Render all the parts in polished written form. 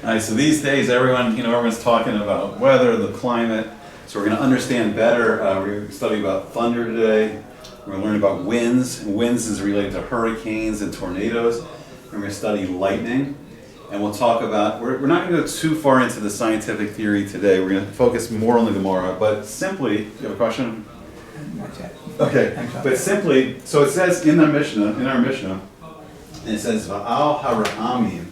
All right, so these days, everyone's talking about weather, the climate. So we're going to understand better. We're going to study about thunder today. We're going to learn about winds. And winds is related to hurricanes and tornadoes. We're going to study lightning. And we'll talk about, we're not going to go too far into the scientific theory today. We're going to focus more on the Gemara. But simply, you have a question? Not yet. Okay, but simply, so it says in our Mishnah, and it says, Va'al hara'amim,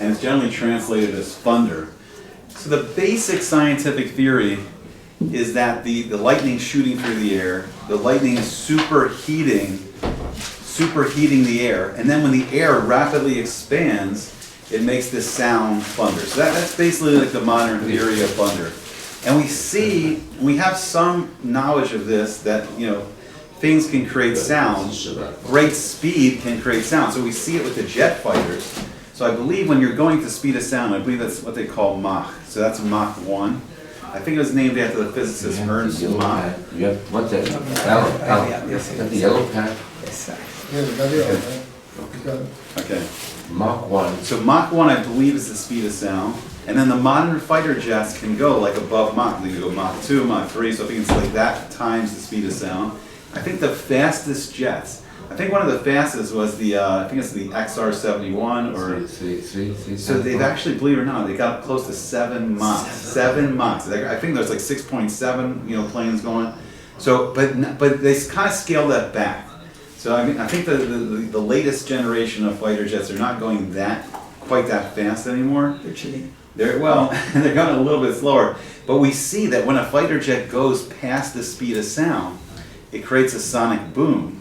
and it's generally translated as thunder. So the basic scientific theory is that the lightning shooting through the air, the lightning is superheating the air, and then when the air rapidly expands, it makes this sound thunder. So that's basically like the modern theory of thunder. And we have some knowledge of this, that, things can create sound. Great speed can create sound. So we see it with the jet fighters. So I believe when you're going to speed of sound, I believe that's what they call Mach. So that's Mach 1. I think it was named after the physicist Ernst Mach. What's that? Is that the yellow pad? Yes, sir. Okay. Mach 1. So Mach 1, I believe, is the speed of sound. And then the modern fighter jets can go like above Mach. They can go Mach 2, Mach 3. So I think it's like that times the speed of sound. I think the fastest jets, I think one of the fastest was I think it's the XR-71 or... So they've actually, believe it or not, they got close to 7 Mach. 7 Mach. I think there's like 6.7, planes going. So, but they kind of scaled that back. So I think the latest generation of fighter jets are not going quite that fast anymore. They're cheating. They're going a little bit slower. But we see that when a fighter jet goes past the speed of sound, it creates a sonic boom.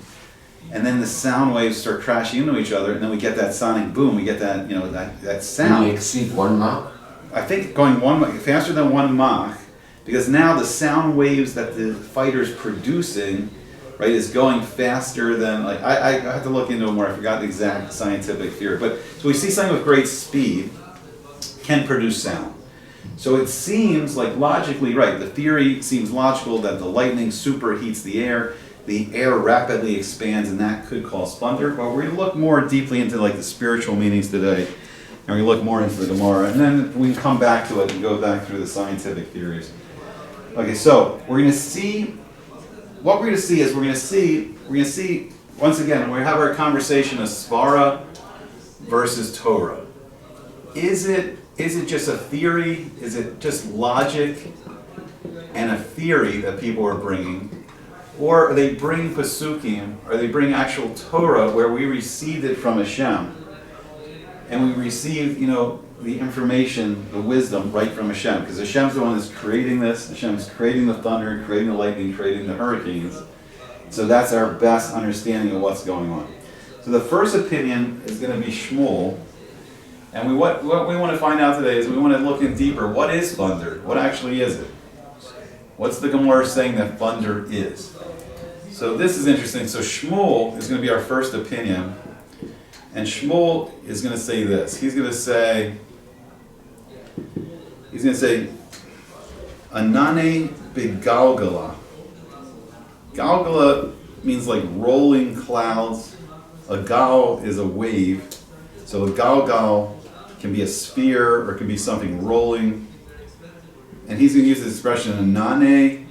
And then the sound waves start crashing into each other, and then we get that sonic boom. We get that, that sound. Can you exceed 1 Mach? I think going faster than 1 Mach, because now the sound waves that the fighter's producing, right, is going faster than, I have to look into it more. I forgot the exact scientific theory. But so we see something with great speed can produce sound. So it seems like logically, right, the theory seems logical that the lightning superheats the air rapidly expands, and that could cause thunder. But we're going to look more deeply into the spiritual meanings today, and we're going to look more into the Gemara, and then we can come back to it and go back through the scientific theories. Okay, so we're going to see, what we're going to see is we're going to see, once again, we have our conversation of Svara versus Torah. Is it just a theory? Is it just logic and a theory that people are bringing? Or are they bringing Pasukim, or they bring actual Torah where we received it from Hashem? And we received, the information, the wisdom right from Hashem. Because Hashem's the one that's creating this. Hashem's creating the thunder, creating the lightning, creating the hurricanes. So that's our best understanding of what's going on. So the first opinion is going to be Shmuel. And what we want to find out today is we want to look in deeper. What is thunder? What actually is it? What's the Gemara saying that thunder is? So this is interesting. So Shmuel is going to be our first opinion. And Shmuel is going to say this. He's going to say, Anane begalgala. Galgala means like rolling clouds. A gal is a wave. So a galgal can be a sphere or it can be something rolling. And he's going to use this expression, Anane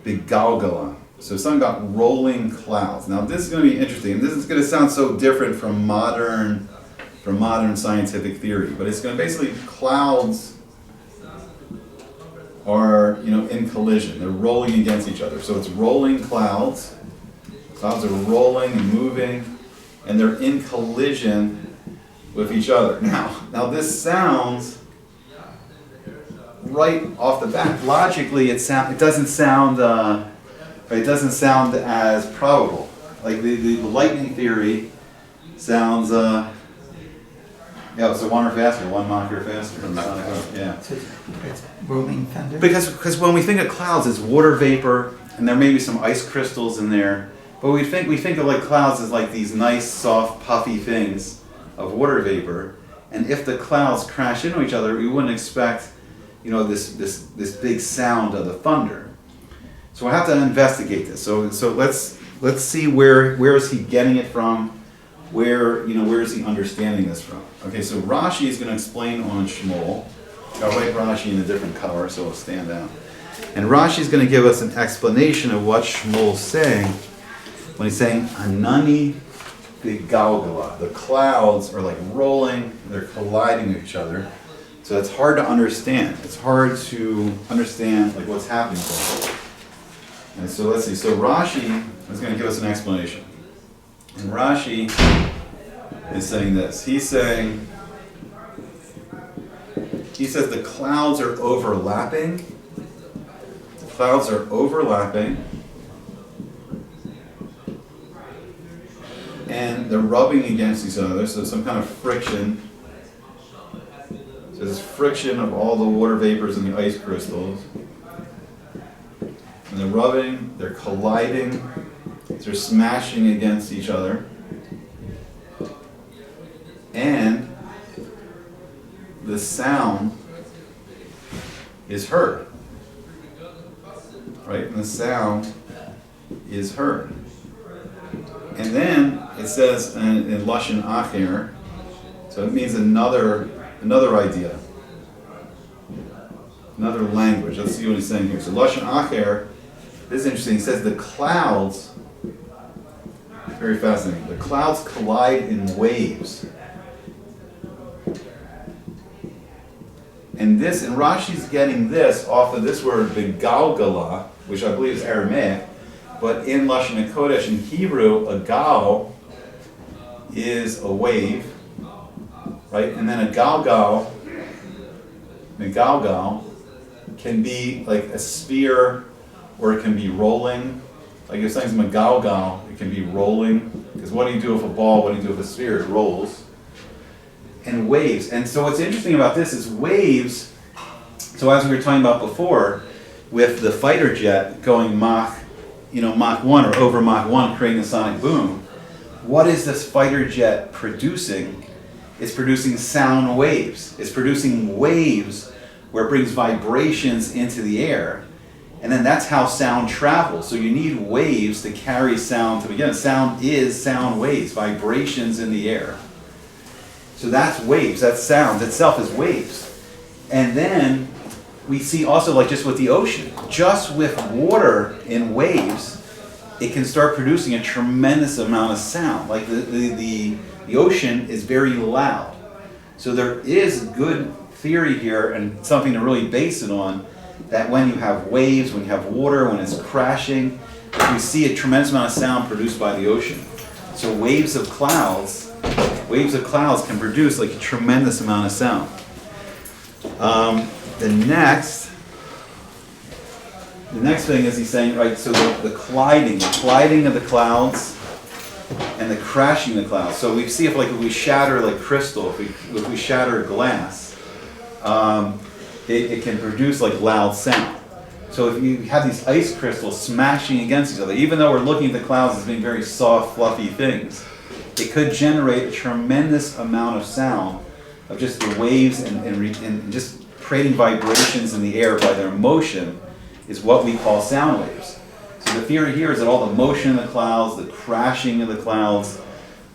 begalgala. So something about rolling clouds. Now this is going to be interesting. And this is going to sound so different from modern scientific theory. But it's going to basically, clouds are, in collision. They're rolling against each other. So it's rolling clouds. Clouds are rolling and moving, and they're in collision with each other. Now this sounds, right off the bat, logically it doesn't sound as probable. Like the lightning theory sounds, so 1 or faster, 1 Mach or faster. Yeah. So it's rolling thunder? Because when we think of clouds, it's water vapor, and there may be some ice crystals in there. But we think of like clouds as like these nice, soft, puffy things of water vapor. And if the clouds crash into each other, we wouldn't expect, this big sound of the thunder. So we'll have to investigate this. So let's see where is he getting it from. where is he understanding this from? Okay, so Rashi is going to explain on Shmuel. I'll write Rashi in a different color so it'll stand out. And Rashi is going to give us an explanation of what Shmuel's saying when he's saying Anani Galgala. The clouds are like rolling, they're colliding with each other. So it's hard to understand. It's hard to understand like what's happening there. And so let's see. So Rashi is going to give us an explanation. And Rashi is saying this. He says the clouds are overlapping. The clouds are overlapping. And they're rubbing against each other. So some kind of friction. So there's friction of all the water vapors and the ice crystals. And they're rubbing, they're colliding, they're smashing against each other. And the sound is heard. Right? And the sound is heard. And then it says in Lashon Acher, so it means another idea. Another language. Let's see what he's saying here. So Lashon Acher, this is interesting. He says the clouds, very fascinating, the clouds collide in waves. And Rashi's getting this off of this word, Begalgala, which I believe is Aramaic, but in Lashon HaKodesh, in Hebrew, a gal is a wave, right? And then a galgal can be like a sphere, or it can be rolling. Like if something's megalgal, it can be rolling. Because what do you do with a ball? What do you do with a sphere? It rolls. And waves. And so what's interesting about this is waves. So as we were talking about before, with the fighter jet going Mach 1 or over Mach 1, creating a sonic boom, what is this fighter jet producing? It's producing sound waves. It's producing waves where it brings vibrations into the air. And then that's how sound travels. So you need waves to carry sound to begin. Sound is sound waves, vibrations in the air. So that's waves. That sound itself is waves. And then we see also, like just with the ocean, just with water in waves, it can start producing a tremendous amount of sound. Like the ocean is very loud. So there is good theory here and something to really base it on, that when you have waves, when you have water, when it's crashing, you see a tremendous amount of sound produced by the ocean. So waves of clouds can produce like a tremendous amount of sound. The next thing is he's saying, right, so the colliding of the clouds and the crashing of the clouds. So we see if we shatter like crystal, if we shatter glass, it can produce like loud sound. So if you have these ice crystals smashing against each other, even though we're looking at the clouds as being very soft, fluffy things, it could generate a tremendous amount of sound of just the waves and just creating vibrations in the air by their motion is what we call sound waves. So the theory here is that all the motion of the clouds, the crashing of the clouds,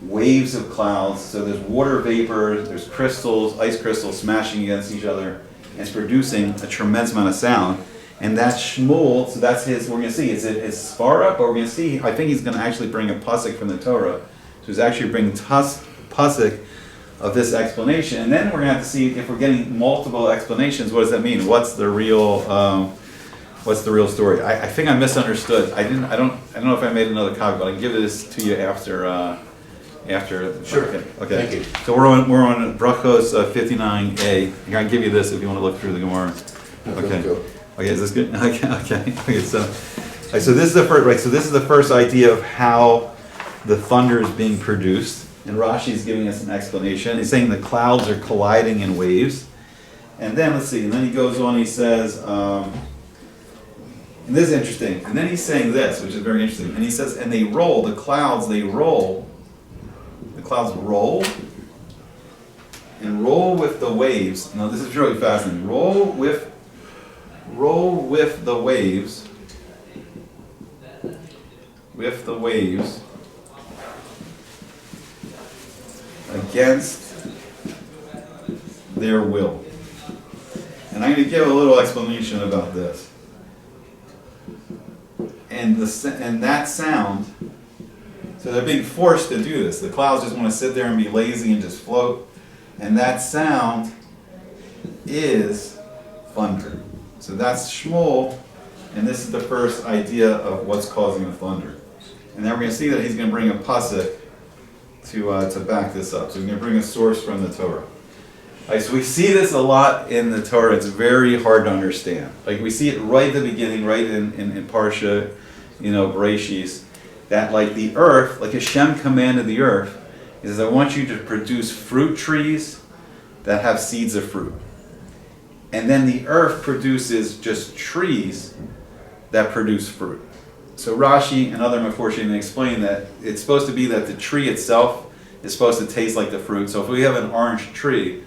waves of clouds, so there's water vapor, there's crystals, ice crystals smashing against each other, and it's producing a tremendous amount of sound. And that's Shmuel, so that's his, we're going to see, it's Svara, but we're going to see, I think he's going to actually bring a pasuk from the Torah. So he's actually bringing pasuk of this explanation. And then we're going to have to see if we're getting multiple explanations, what does that mean? What's the real story? I think I misunderstood. I don't know if I made another copy, but I can give this to you after. Sure. Okay. Thank you. So we're on Brachos 59a. I'm going to give you this if you want to look through the Gemara. Okay. Okay, is this good? Okay. So this is the first, right? So this is the first idea of how the thunder is being produced, and Rashi is giving us an explanation. He's saying the clouds are colliding in waves, and then let's see. And then he goes on. He says, and this is interesting. And then he's saying this, which is very interesting. And he says, and they roll. The clouds, they roll. The clouds roll. And roll with the waves. Now this is really fascinating. Roll with the waves. With the waves. against their will. And I'm going to give a little explanation about this. And that sound, so they're being forced to do this. The clouds just want to sit there and be lazy and just float. And that sound is thunder. So that's Shmuel, and this is the first idea of what's causing the thunder. And then we're going to see that he's going to bring a pasuk to back this up. So we're going to bring a source from the Torah. Right, so we see this a lot in the Torah. It's very hard to understand. Like we see it right at the beginning, right in Parsha, Bereshis, that like the earth, like Hashem commanded the earth, he says, I want you to produce fruit trees that have seeds of fruit. And then the earth produces just trees that produce fruit. So Rashi and other Meforshim explain that it's supposed to be that the tree itself is supposed to taste like the fruit. So if we have an orange tree,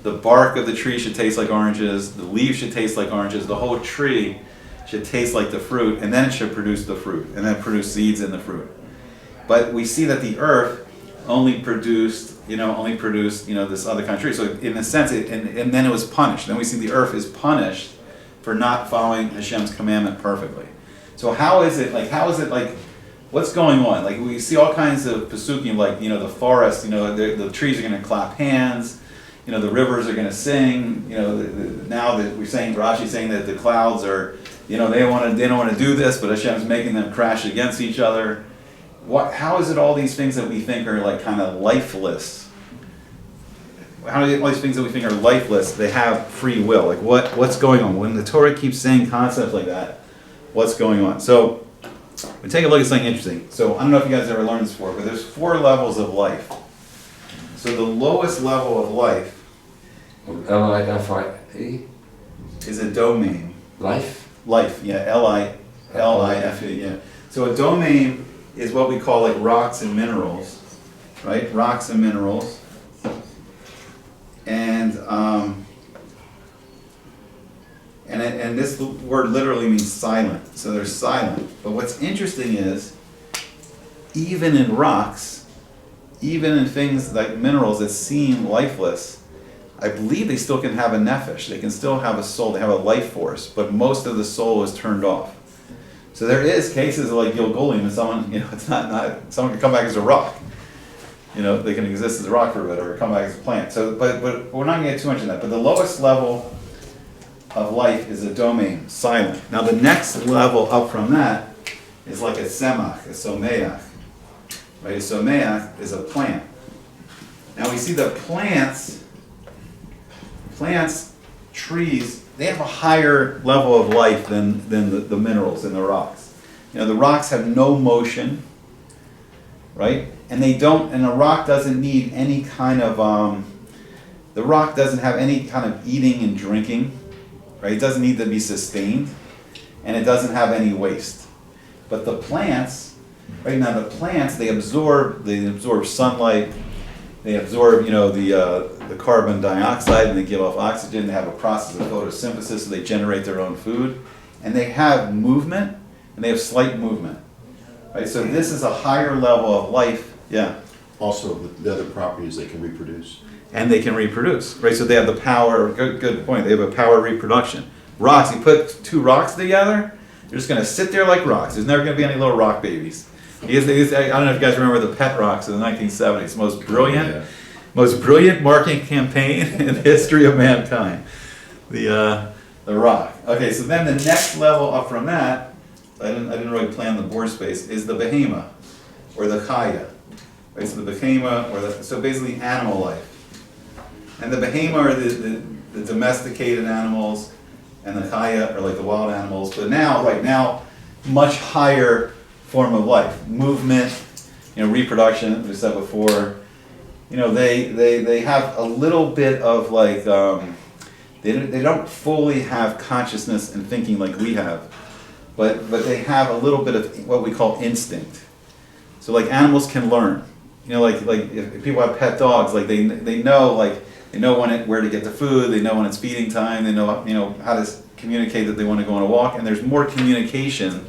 the bark of the tree should taste like oranges, the leaves should taste like oranges, the whole tree should taste like the fruit, and then it should produce the fruit, and then produce seeds in the fruit. But we see that the earth only produced this other kind of tree. So in a sense, and then it was punished. Then we see the earth is punished for not following Hashem's commandment perfectly. So how is it like, what's going on? Like we see all kinds of pasukim, like, the forest, the trees are going to clap hands, the rivers are going to sing, now that we're saying, Rashi's saying that the clouds are, they don't want to do this, but Hashem's making them crash against each other. How is it all these things that we think are like kind of lifeless? How do all these things that we think are lifeless, they have free will? Like what's going on? When the Torah keeps saying concepts like that, what's going on? So we take a look at something interesting. So I don't know if you guys ever learned this before, but there's 4 levels of life. So the lowest level of life L-I-F-I-E? is a domain. Life? Life, yeah, L-I-F-E, yeah. So a domain is what we call like rocks and minerals, right? Rocks and minerals. And this word literally means silent. So they're silent. But what's interesting is, even in rocks, even in things like minerals that seem lifeless, I believe they still can have a nefesh. They can still have a soul. They have a life force, but most of the soul is turned off. So there is cases like Gilgulim, and someone, it's not someone can come back as a rock. They can exist as a rock for a bit, or come back as a plant. So, but we're not going to get too much in that. But the lowest level of life is a domain, silent. Now the next level up from that is like a semach, a someach. Right, a someach is a plant. Now we see the plants, trees, they have a higher level of life than the minerals and the rocks. The rocks have no motion, right? And a rock doesn't need any kind of, the rock doesn't have any kind of eating and drinking, right? It doesn't need to be sustained, and it doesn't have any waste. But the plants, right now, they absorb sunlight, they absorb, the carbon dioxide, and they give off oxygen. They have a process of photosynthesis, so they generate their own food, and they have movement, and they have slight movement, right? So this is a higher level of life. Yeah. Also, the other properties they can reproduce. And they can reproduce, right? So they have the power. Good point. They have a power of reproduction. Rocks. You put 2 rocks together, they're just going to sit there like rocks. There's never going to be any little rock babies. I don't know if you guys remember the pet rocks in the 1970s. Most brilliant marketing campaign in the history of mankind. The rock. Okay, so then the next level up from that, I didn't really plan the board space, is the behema, or the chaya. Right, so the behema, so basically animal life. And the behema are the domesticated animals, and the chaya are like the wild animals. But now, much higher form of life, movement, reproduction. As we said before, they have a little bit of like they don't fully have consciousness and thinking like we have, but they have a little bit of what we call instinct. So like animals can learn, like if people have pet dogs, like they know where to get the food, they know when it's feeding time, they know how to communicate that they want to go on a walk, and there's more communication.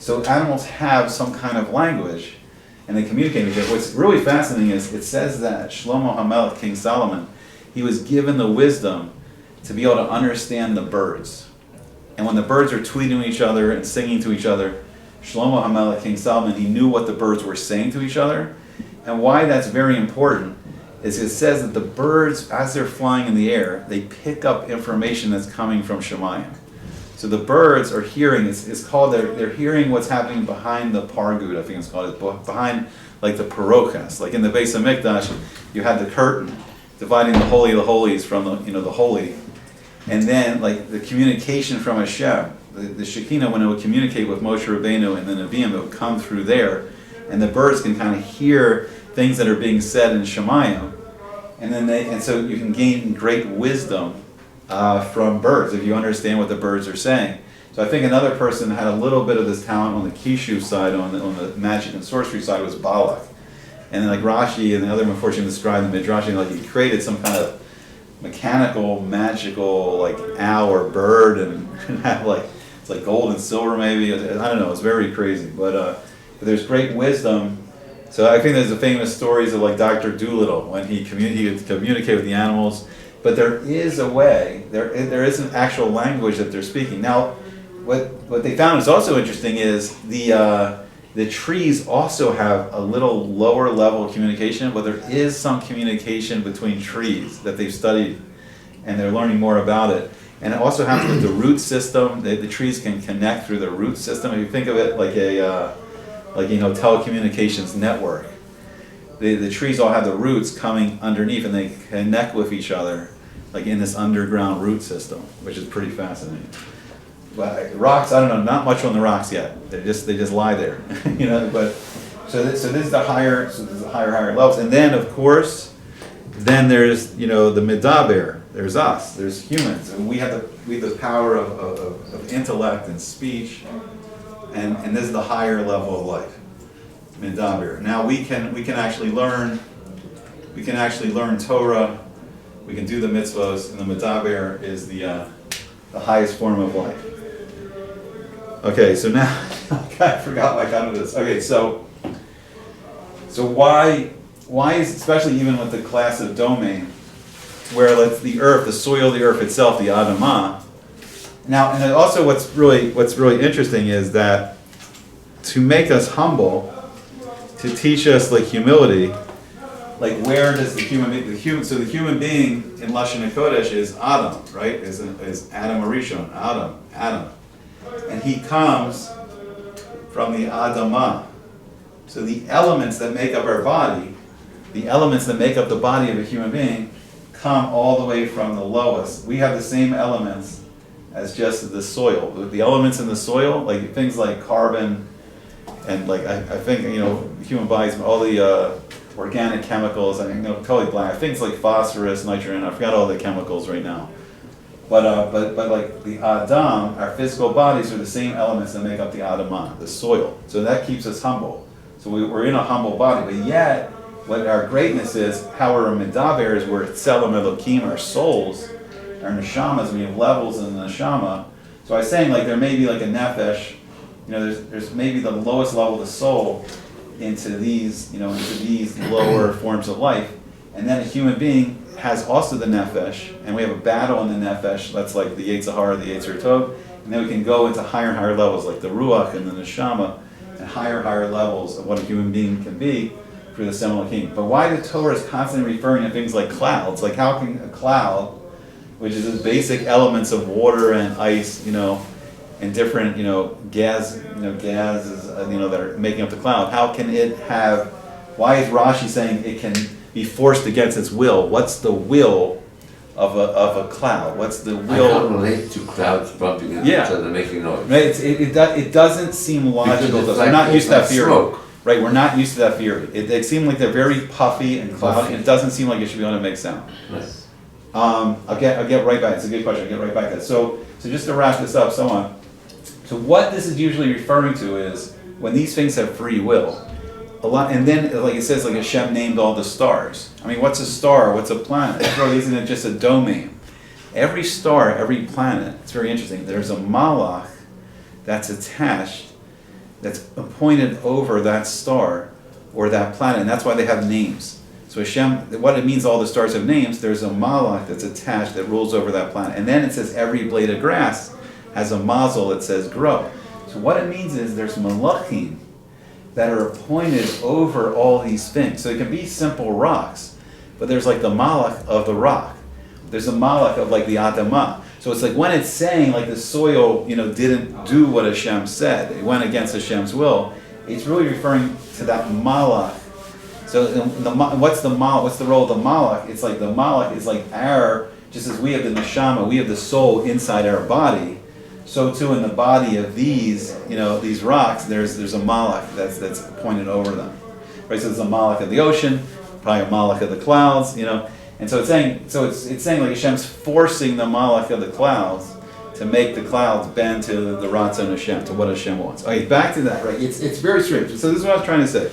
So animals have some kind of language, and they communicate with each other. What's really fascinating is it says that Shlomo HaMelech, King Solomon, he was given the wisdom to be able to understand the birds. And when the birds are tweeting to each other and singing to each other, Shlomo HaMelech, King Solomon, he knew what the birds were saying to each other. And why that's very important is it says that the birds, as they're flying in the air, they pick up information that's coming from Shemayim. So the birds are hearing, it's called, they're hearing what's happening behind the pargud, I think it's called, behind like the parochas. Like in the Beis HaMikdash, you had the curtain dividing the Holy of the Holies from the Holy. And then like the communication from Hashem, the Shekinah, when it would communicate with Moshe Rabbeinu and the Nevi'im, it would come through there. And the birds can kind of hear things that are being said in Shemayim. And so you can gain great wisdom from birds if you understand what the birds are saying. So I think another person had a little bit of this talent on the Kishu side, on the magic and sorcery side, was Balak. And then like Rashi and the other Meforshim describe the Midrash, and like he created some kind of mechanical, magical like owl or bird, and have like it's like gold and silver maybe. I don't know. It's very crazy, but there's great wisdom. So I think there's the famous stories of like Dr. Dolittle when he would communicate with the animals. But there is a way. There is an actual language that they're speaking. Now, what they found is also interesting is the trees also have a little lower level of communication, but there is some communication between trees that they've studied, and they're learning more about it. And it also happens with the root system. The trees can connect through the root system. If you think of it like a telecommunications network, the trees all have the roots coming underneath, and they connect with each other, like in this underground root system, which is pretty fascinating. But rocks, I don't know, not much on the rocks yet. They just lie there, But so this is the higher levels, and then of course, there's the Medaber. There's us. There's humans, and we have the power of intellect and speech, and this is the higher level of life. Medaber. Now we can actually learn. We can actually learn Torah. We can do the mitzvos, and the Medaber is the highest form of life. Okay, so now I forgot why I got into this. Okay, so why is, especially even with the class of domain, where it's the earth, the soil, the earth itself, the Adamah. Now, and also what's really interesting is that to make us humble, to teach us like humility, like where does the human being in Lashon HaKodesh is Adam, right? Is Adam Arishon, Adam. And he comes from the Adamah. So the elements that make up our body, the elements that make up the body of a human being, come all the way from the lowest. We have the same elements as just the soil. The elements in the soil, like things like carbon, and like I think human bodies, all the organic chemicals, totally blank. Things like phosphorus, nitrogen. I forgot all the chemicals right now. But like the Adam, our physical bodies are the same elements that make up the Adamah, the soil. So that keeps us humble. So we're in a humble body, but yet what our greatness is, how we're a medaber, is we're tzelem Elokim, our souls, our neshamas. We have levels in the neshama. So I was saying like there may be like a nefesh. There's maybe the lowest level of the soul into these lower forms of life, and then a human being has also the nefesh, and we have a battle in the nefesh. That's like the Yetzer Hara, the Yetzer Tov, and then we can go into higher and higher levels, like the ruach and the neshama, and higher levels of what a human being can be through the Sem Elokim. But why the Torah is constantly referring to things like clouds? Like how can a cloud, which is the basic elements of water and ice, and different, gases, that are making up the cloud. How can it have? Why is Rashi saying it can be forced against its will? What's the will of a cloud? What's the will? I can't relate to clouds bumping into each other, making noise. Right. It doesn't seem logical. We're not used to that theory. Smoke. Right. We're not used to that theory. It seems like they're very puffy and cloudy. And it doesn't seem like it should be able to make sound. Yes. I'll get right back. It's a good question. I'll get right back to that. So just to wrap this up, so So what this is usually referring to is when these things have free will. And then, like it says, like Hashem named all the stars. I mean, what's a star? What's a planet? Isn't it just a domain? Every star, every planet, it's very interesting. There's a malach that's attached, that's appointed over that star or that planet, and that's why they have names. So Hashem, what it means all the stars have names, there's a malach that's attached that rules over that planet. And then it says every blade of grass has a mazel that says grow. So what it means is there's malachim that are appointed over all these things. So it can be simple rocks, but there's like the malach of the rock. There's a malach of like the Adamah. So it's like when it's saying like the soil, didn't do what Hashem said, it went against Hashem's will, it's really referring to that malach. So what's the role of the malach? It's like the malach is like just as we have the neshama, we have the soul inside our body, so too in the body of these rocks, there's a malach that's appointed over them. Right? So there's a malach of the ocean, probably a malach of the clouds, And so it's saying like Hashem's forcing the malach of the clouds to make the clouds bend to the Ratzon Hashem, to what Hashem wants. Okay, back to that, right? It's very strange. So this is what I was trying to say.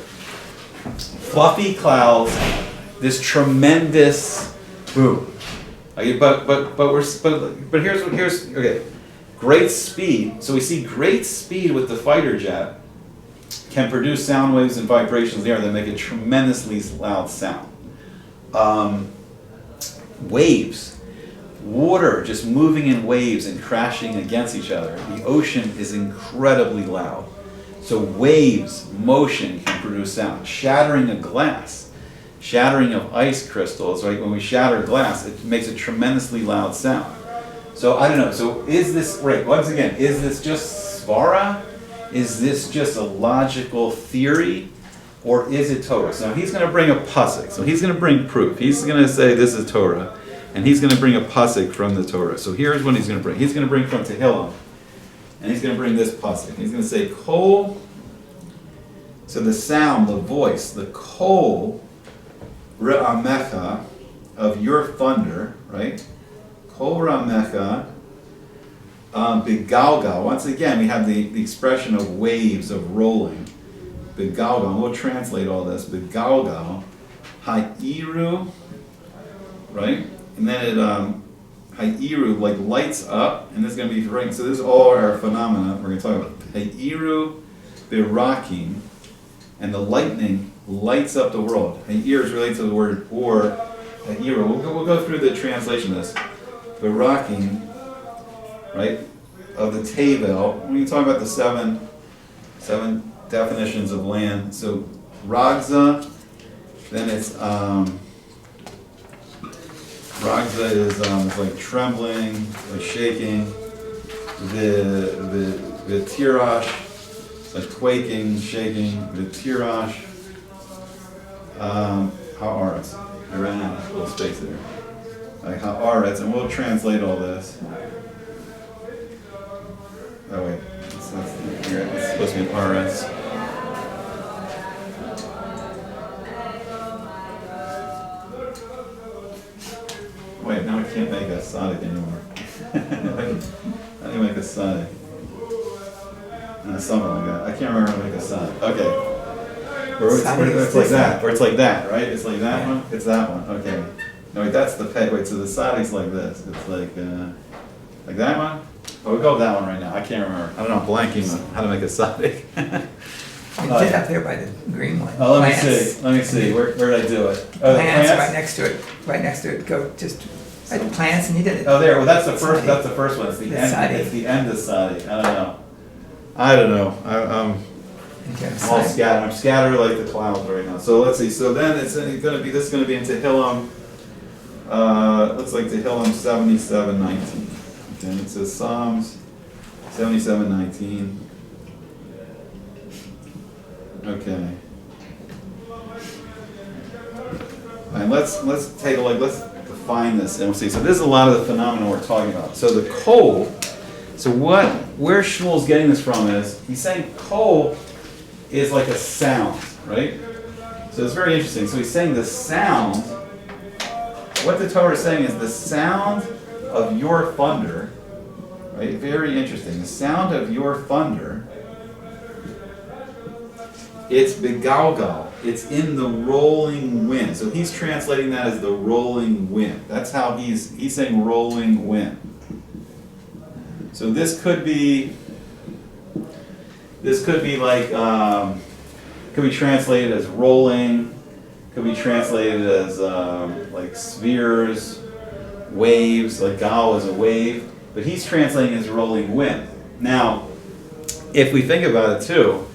Fluffy clouds, this tremendous boom. Okay, but here's okay. Great speed. So we see great speed with the fighter jet can produce sound waves and vibrations in the air that make a tremendously loud sound. Waves, water just moving in waves and crashing against each other. The ocean is incredibly loud. So waves, motion can produce sound. Shattering a glass, shattering of ice crystals, right? When we shatter glass, it makes a tremendously loud sound. So I don't know. So is this, right, once again, is this just svara? Is this just a logical theory? Or is it Torah? So he's going to bring a pasuk. So he's going to bring proof. He's going to say this is Torah. And he's going to bring a pasuk from the Torah. So here's what he's going to bring. He's going to bring from Tehillim. And he's going to bring this pasuk. He's going to say, Kol. So the sound, the voice, the Kol Ra'amecha of your thunder, right? Kol Ra'amecha Bigalgal. Once again, we have the expression of waves, of rolling. Bigalgal, we'll translate all this. Bigalgal, Ha'iru, right? And then it, Ha'iru, like lights up, and this is going to be right. So this is all our phenomena we're going to talk about. Ha'iru Birakim, and the lightning lights up the world. Ha'ir is related to the word or. Ha'iru, we'll go through the translation of this. Birakim, right? Of the Tevel. When you talk about the seven definitions of land. So Ragza, then it's Ragza is it's like trembling, like shaking. The Tirash, it's like quaking, shaking. The Tirash, Haaretz. I ran out of little space there. Like Haaretz, and we'll translate all this. Oh wait, it's supposed to be an RS. Wait, now I can't make a Sonic anymore. How do you make a Sonic? Something like that. I can't remember how to make a Sonic. Okay. It's like that. Or it's like that, right? It's like that one? It's that one. Okay. No, wait, that's the peg. Wait, so the Sonic's like this. It's like that one? Oh, we'll go with that one right now. I can't remember. I don't know, I'm blanking on how to make a Sonic. You did up there by the green one. Oh, let me see. Where did I do it? Oh, plants, right next to it. Right next to it. Go just right to plants, and you did it. Oh, there. Well, that's the first. That's the first one. It's the end. Sadi. It's the end of Sadi. I don't know. I'm all scattered. I'm scattered like the clouds right now. So let's see. So then it's going to be. This is going to be in Tehillim. Looks like Tehillim 77:19. Okay. It says Psalms 77:19. Okay. And let's take a look. Let's define this, and we'll see. So this is a lot of the phenomena we're talking about. So the kol. So where Shmuel's getting this from is he's saying kol is like a sound, right? So it's very interesting. So he's saying the sound. What the Torah is saying is the sound of your thunder, right? Very interesting. The sound of your thunder. It's begalgal. It's in the rolling wind. So he's translating that as the rolling wind. That's how he's saying rolling wind. So this could be like could be translated as rolling, could be translated as like spheres, waves, like gal is a wave, but he's translating as rolling wind. Now, if we think about it too,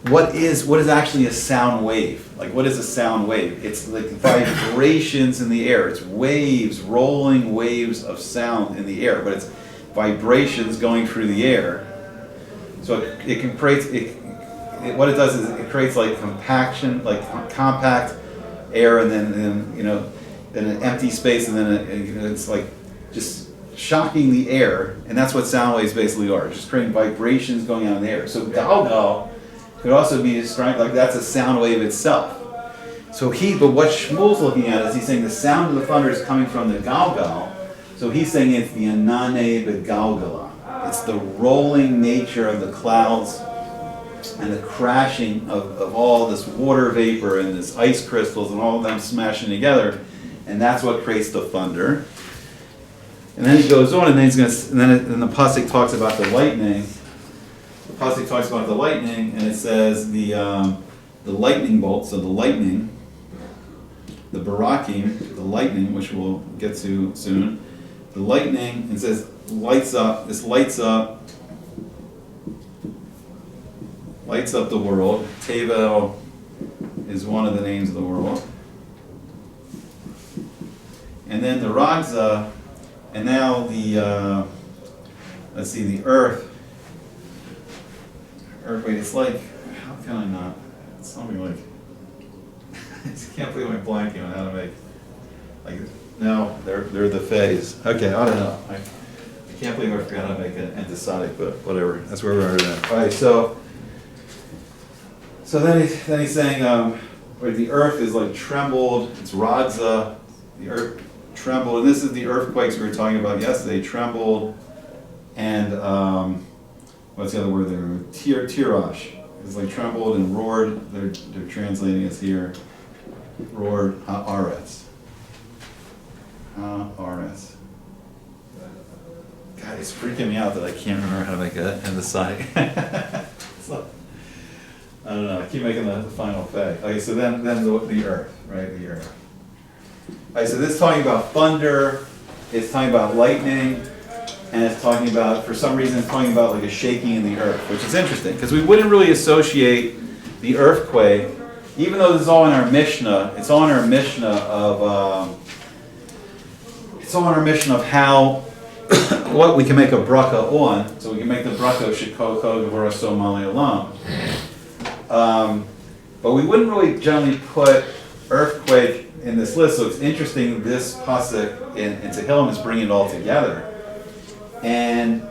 what is actually a sound wave? Like, what is a sound wave? It's like vibrations in the air. It's waves, rolling waves of sound in the air, but it's vibrations going through the air. So it can create, what it does is it creates like compaction, like compact air, and then you know, then an empty space, and then it's like just shocking the air, and that's what sound waves basically are, just creating vibrations going on in the air. So gal could also be described like that's a sound wave itself. So but what Shmuel's looking at is he's saying the sound of the thunder is coming from the galgal. So he's saying it's the anane begalgala. It's the rolling nature of the clouds and the crashing of all this water vapor and this ice crystals and all of them smashing together, and that's what creates the thunder. And then he goes on, and then and the pasuk talks about the lightning. The pasuk talks about the lightning, and it says the lightning bolts, so the lightning, the barakim, the lightning, which we'll get to soon. The lightning, it says lights up. This lights up the world. Tevel is one of the names of the world. And then the Ragza, and now the let's see, the earth. Wait, it's like, how can I not? It's something like, I just can't believe I'm blanking on how to make, like, no, they're the phase. Okay, I don't know. I can't believe I forgot how to make an endosonic, but whatever. That's where we are at. All right, so then he's saying, where the earth is like trembled, it's Radza, the earth trembled, and this is the earthquakes we were talking about yesterday, trembled, and what's the other word there? Tirash. It's like trembled and roared. They're translating us here. Roared haaretz. Haaretz. God, it's freaking me out that I can't remember how to make an endosonic. So, I don't know. I keep making the final effect. Okay, so then the earth, right? The earth. All right, so this is talking about thunder. It's talking about lightning. And it's talking about, for some reason, it's talking about like a shaking in the earth, which is interesting, because we wouldn't really associate the earthquake, even though this is all in our Mishnah. It's all in our Mishnah of how what we can make a bracha on. So we can make the bracha shekol kol gevura so mali olam. But we wouldn't really generally put earthquake in this list. So it's interesting. This pasuk in Tehillim is bringing it all together. And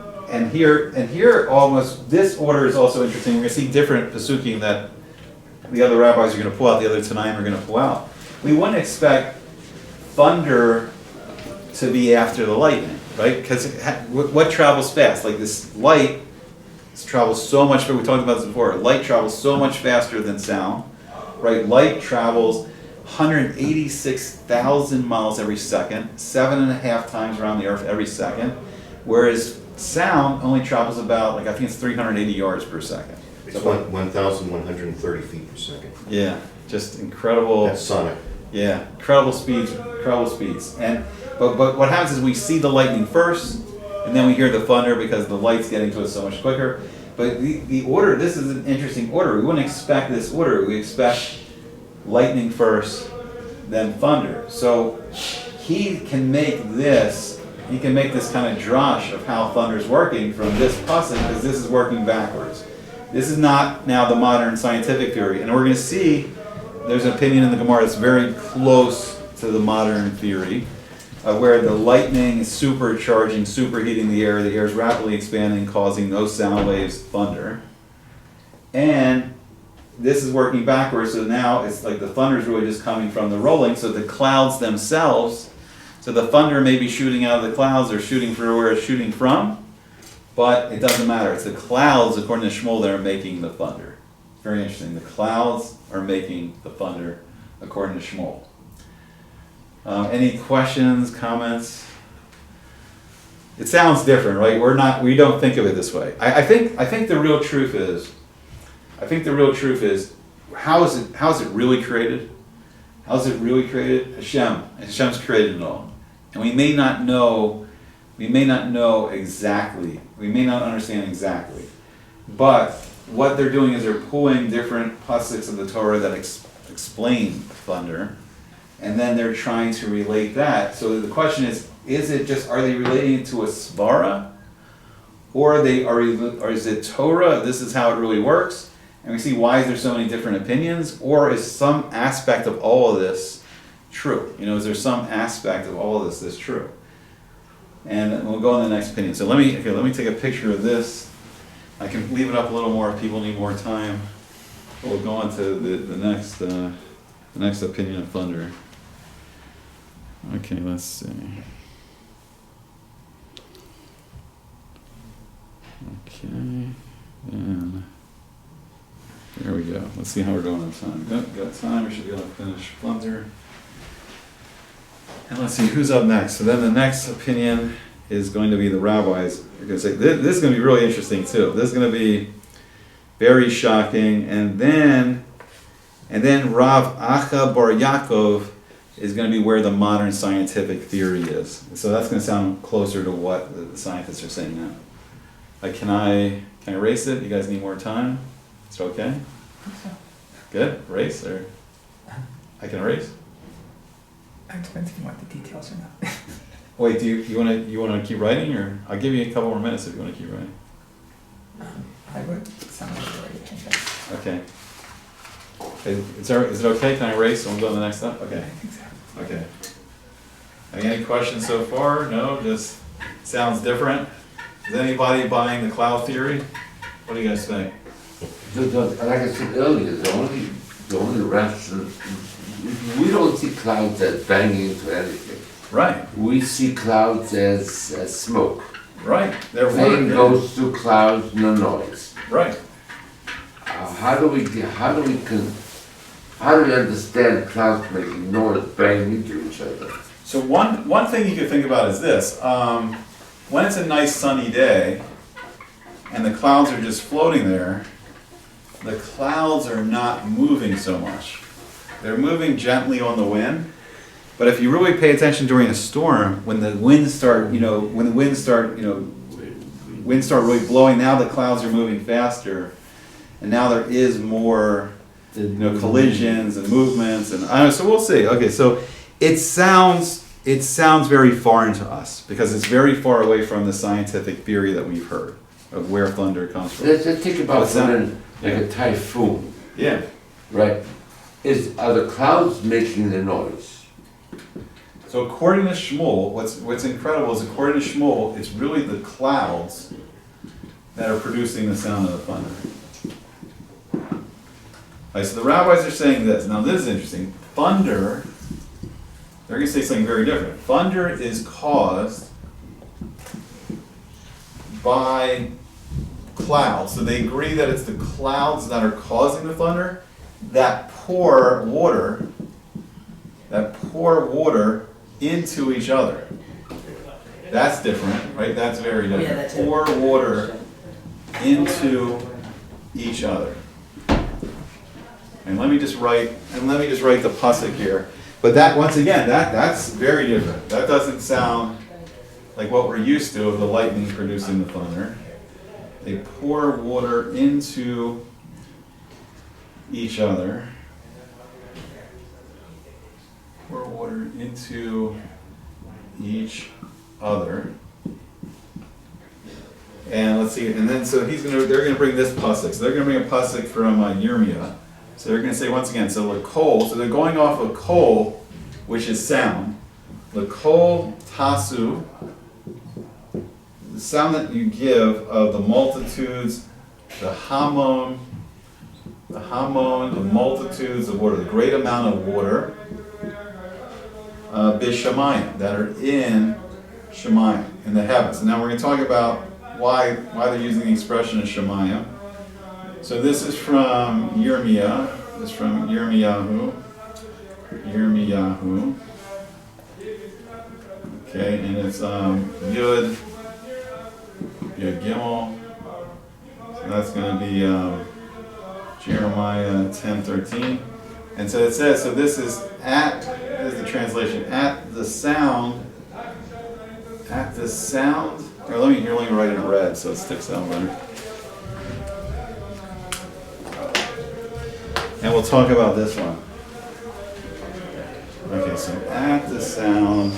here almost this order is also interesting. We're going to see different pasukim that the other rabbis are going to pull out, the other Tanaim are going to pull out. We wouldn't expect thunder to be after the lightning, right? Because what travels fast? Like this light travels so much. We talked about this before. Light travels so much faster than sound, right? Light travels 186,000 miles every second, 7.5 times around the earth every second. Whereas sound only travels about, like, I think it's 380 yards per second. It's 1,130 feet per second. Yeah, just incredible. That's sonic. Yeah, incredible speeds. And but what happens is we see the lightning first, and then we hear the thunder because the light's getting to us so much quicker. But the order, this is an interesting order. We wouldn't expect this order. We expect lightning first, then thunder. So he can make this kind of drash of how thunder's working from this pasuk, because this is working backwards. This is not now the modern scientific theory. And we're going to see there's an opinion in the Gemara that's very close to the modern theory, where the lightning is superheating the air is rapidly expanding, causing those sound waves, thunder. And this is working backwards, so now it's like the thunder is really just coming from the rolling, so the clouds themselves, so the thunder may be shooting out of the clouds or shooting from where it's shooting from, but it doesn't matter. It's the clouds, according to Shmuel, that are making the thunder. Very interesting. The clouds are making the thunder, according to Shmuel. Any questions, comments? It sounds different, right? We don't think of it this way. I think the real truth is, how is it really created? How is it really created? Hashem's created it all, and we may not know exactly. We may not understand exactly, but what they're doing is they're pulling different passages of the Torah that explain thunder, and then they're trying to relate that. So the question is it just, are they relating it to a svara, or is it Torah? This is how it really works, and we see why is there so many different opinions, or is some aspect of all of this true? Is there some aspect of all of this that's true? And we'll go on to the next opinion. So let me take a picture of this. I can leave it up a little more if people need more time. We'll go on to the next opinion of thunder. Okay, let's see. Okay, and there we go. Let's see how we're doing on time. Yep, got time. We should be able to finish thunder. And let's see who's up next. So then the next opinion is going to be the rabbis. They're going to say this is going to be really interesting too. This is going to be very shocking. And then Rav Acha Bar Yaakov is going to be where the modern scientific theory is. So that's going to sound closer to what the scientists are saying now. Like, can I erase it? You guys need more time? It's okay? Good? Erase or I can erase? It depends if you want the details or not. Wait, do you want to keep writing, or I'll give you a couple more minutes if you want to keep writing. I would sound like you're ready, I think that's. Is it okay? Can I erase and we'll go to the next step? I Okay. think so. Okay. Any questions so far? No? Just sounds different? Is anybody buying the cloud theory? What do you guys think? Like I said earlier, the only rational, we don't see clouds as banging into anything. Right. We see clouds as smoke. Right. They're Rain working. goes through clouds, no noise. Right. How do we understand clouds making noise, banging into each other? So one thing you could think about is this. When it's a nice sunny day and the clouds are just floating there, the clouds are not moving so much. They're moving gently on the wind. But if you really pay attention during a storm, when the winds start really blowing, now the clouds are moving faster, and now there is more, collisions and movements, and I don't know. So we'll see. Okay, so it sounds very foreign to us because it's very far away from the scientific theory that we've heard of where thunder comes from. Let's think about something like a typhoon. Yeah. Right? Are the clouds making the noise? So according to Shmuel, what's incredible is according to Shmuel, it's really the clouds that are producing the sound of the thunder. Right, so the rabbis are saying this. Now this is interesting. Thunder, they're going to say something very different. Thunder is caused by clouds. So they agree that it's the clouds that are causing the thunder that pour water into each other. That's different, right? That's very different. Yeah, that's it. Pour water into each other. And let me just write the pasuk here. But that, once again, that's very different. That doesn't sound like what we're used to of the lightning producing the thunder. They pour water into each other. Pour water into each other. And let's see, and then so they're gonna bring this pasuk. So they're gonna bring a pasuk from Yirmiyah. So they're gonna say once again, so l'kol, so they're going off of kol, which is sound. L'kol tasu, the sound that you give of the multitudes, the hamon, the multitudes of water, the great amount of water, bishamayim, that are in shamayim, in the heavens. And now we're going to talk about why they're using the expression of shamayim. So this is from Yirmiyah. This is from Yirmiyahu. Okay, and it's Yud Gimel. So that's going to be Jeremiah. Jeremiah 10:13. And so it says, so this is the translation, at the sound, or let me write it in red so it sticks out better. And we'll talk about this one. Okay, so at the sound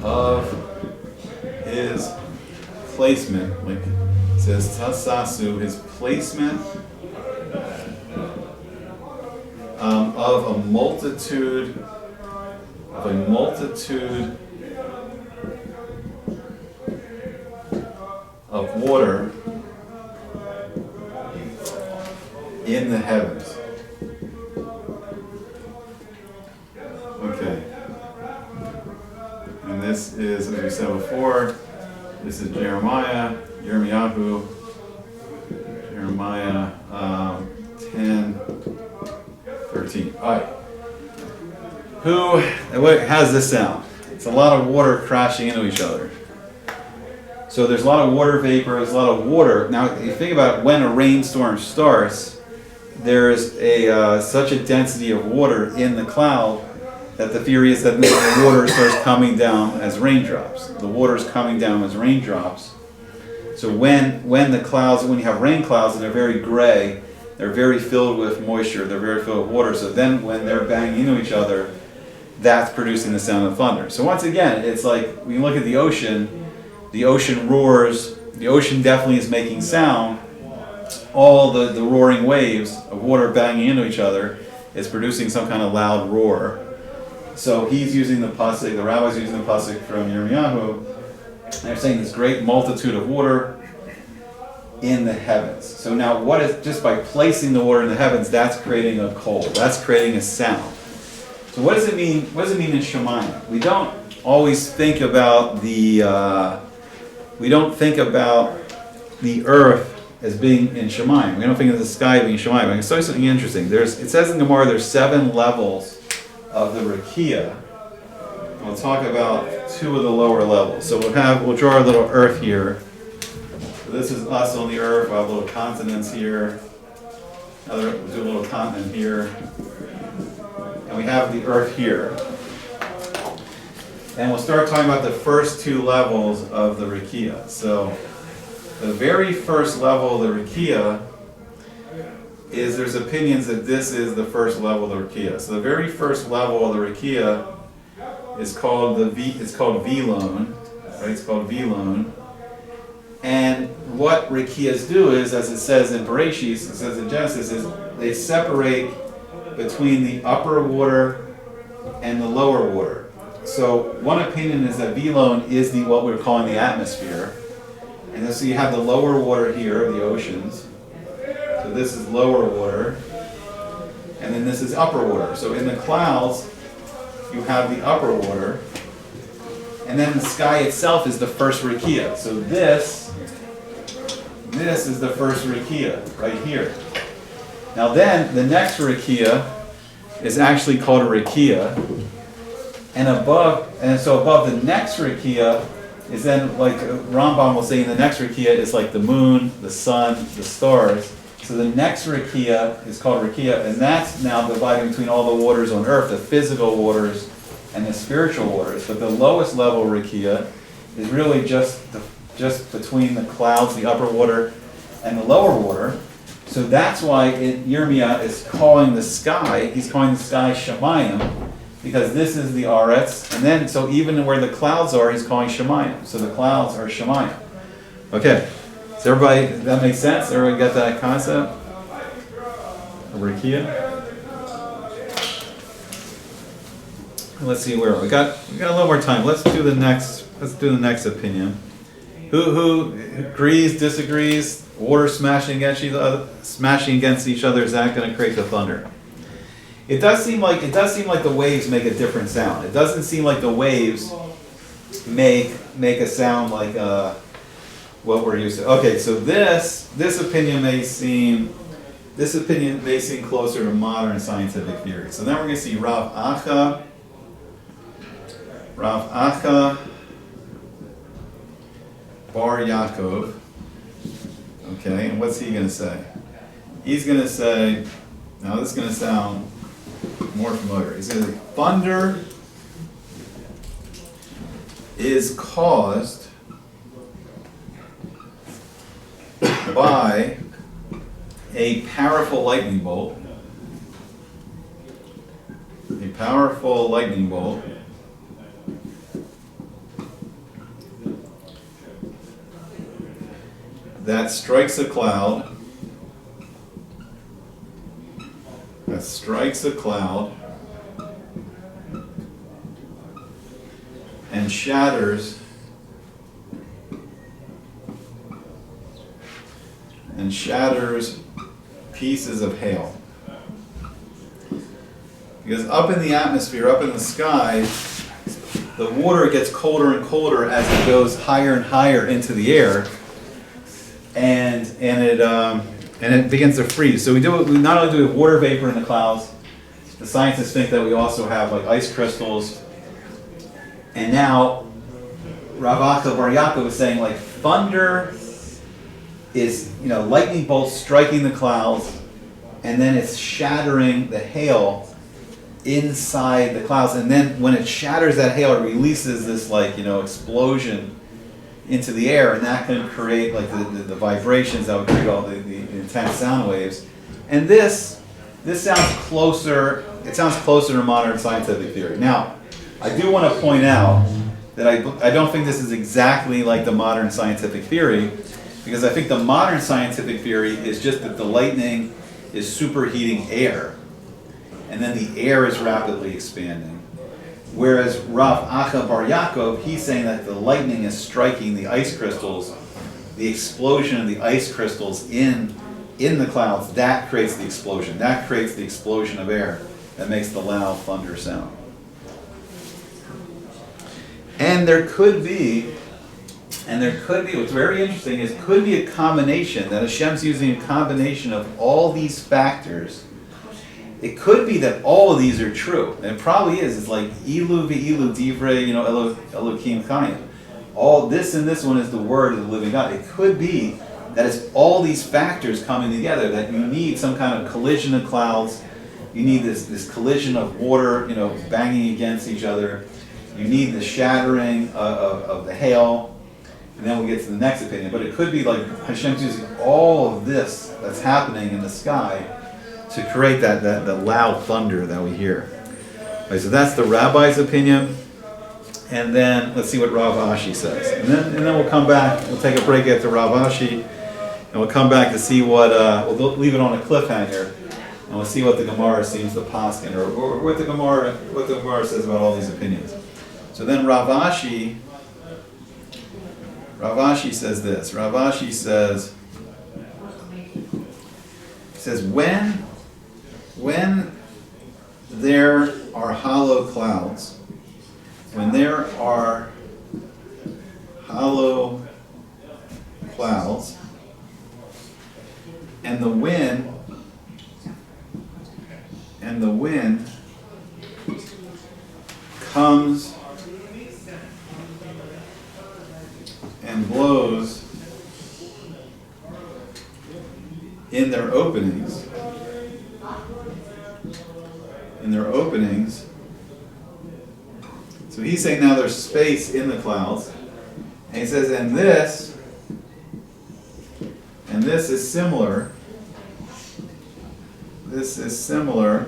of his placement, like it says tasasu, his placement of a multitude of water in the heavens. Okay. And this is, as we said before, this is Jeremiah 10:13. All right. What has this sound? It's a lot of water crashing into each other. So there's a lot of water vapor, there's a lot of water. Now, if you think about when a rainstorm starts, there's such a density of water in the cloud that the theory is that the water starts coming down as raindrops. The water is coming down as raindrops. So when you have rain clouds and they're very gray, they're very filled with moisture, they're very filled with water. So then when they're banging into each other, that's producing the sound of thunder. So once again, it's like when you look at the ocean roars, the ocean definitely is making sound. All the roaring waves of water banging into each other is producing some kind of loud roar. So he's using the pasuk, the rabbi's using the pasuk from Yirmiyahu, and they're saying this great multitude of water in the heavens. So now just by placing the water in the heavens, that's creating a kol, that's creating a sound. So what does it mean? What does it mean in Shemayim? We don't always think about the earth as being in Shemayim. We don't think of the sky being Shemayim. I can show you something interesting. It says in Gemara there's 7 levels of the Rakia. We'll talk about 2 of the lower levels. So we'll draw a little earth here. So this is us on the earth. We'll have little continents here. We'll do a little continent here. And we have the earth here. And we'll start talking about the first 2 levels of the Rakia. So the very first level of the Rakia there's opinions that this is the first level of the Rakia. So the very first level of the Rakia is called Vilon, right? It's called Vilon. And what Rakiyas do is, as it says in Bereshit, it says in Genesis, is they separate between the upper water and the lower water. So one opinion is that Vilon is what we're calling the atmosphere. And so you have the lower water here, the oceans. So this is lower water, and then this is upper water. So in the clouds, you have the upper water, and then the sky itself is the first Rakia. So this is the first Rakia, right here. Now then, the next Rakia is actually called a Rakia, and so above the next Rakia is then, like Rambam will say, in the next Rakia is like the moon, the sun, the stars. So the next Rakia is called Rakia, and that's now dividing between all the waters on earth, the physical waters and the spiritual waters. But the lowest level Rakia is really just between the clouds, the upper water, and the lower water. So that's why Yirmiyah is calling the sky, he's calling the sky Shemayim, because this is the Aretz, and then, so even where the clouds are, he's calling Shemayim. So the clouds are Shemayim. Okay. Does everybody, that makes sense? Everybody got that concept? Rakia? Let's see where we got a little more time. Let's do the next opinion. Who agrees, disagrees? Water smashing against each other, is that going to create the thunder? It does seem like the waves make a different sound. It doesn't seem like the waves make a sound like what we're used to. Okay, so this opinion may seem This opinion may seem closer to modern scientific theory. So then we're going to see Rav Acha Bar Yaakov. Okay, and what's he going to say? He's going to say, now this is going to sound more familiar. He's going to say, thunder is caused by a powerful lightning bolt. A powerful lightning bolt that strikes a cloud. That strikes a cloud and shatters pieces of hail. Because up in the atmosphere, up in the sky, the water gets colder and colder as it goes higher and higher into the air, and it begins to freeze. So we not only do we have water vapor in the clouds, the scientists think that we also have like ice crystals. And now Rav Acha Bar Yaakov is saying like thunder is, lightning bolts striking the clouds, and then it's shattering the hail inside the clouds, and then when it shatters that hail, it releases this explosion into the air, and that can create like the vibrations that would create all the intense sound waves. And this sounds closer. It sounds closer to modern scientific theory. Now, I do want to point out that I don't think this is exactly like the modern scientific theory, because I think the modern scientific theory is just that the lightning is superheating air, and then the air is rapidly expanding. Whereas Rav Acha Bar Yaakov, he's saying that the lightning is striking the ice crystals, the explosion of the ice crystals in the clouds, that creates the explosion. That creates the explosion of air that makes the loud thunder sound. And there could be, what's very interesting is, could be a combination, that Hashem's using a combination of all these factors. It could be that all of these are true, and it probably is. It's like Ilu v'ilu divrei, Elokim Chayim. All this and this one is the word of the living God. It could be that it's all these factors coming together, that you need some kind of collision of clouds, you need this collision of water, banging against each other, you need the shattering of the hail, and then we'll get to the next opinion. But it could be like Hashem's using all of this that's happening in the sky to create that loud thunder that we hear. Right, so that's the rabbi's opinion. And then let's see what Rav Ashi says. And then we'll come back, we'll take a break after Rav Ashi, and we'll come back to see what, we'll leave it on a cliffhanger, and we'll see what the Gemara seems to paskin, or what the Gemara says about all these opinions. So then Rav Ashi says this. Rav Ashi says when there are hollow clouds, and the wind comes and blows in their openings, so he's saying now there's space in the clouds, and he says, and this is similar. This is similar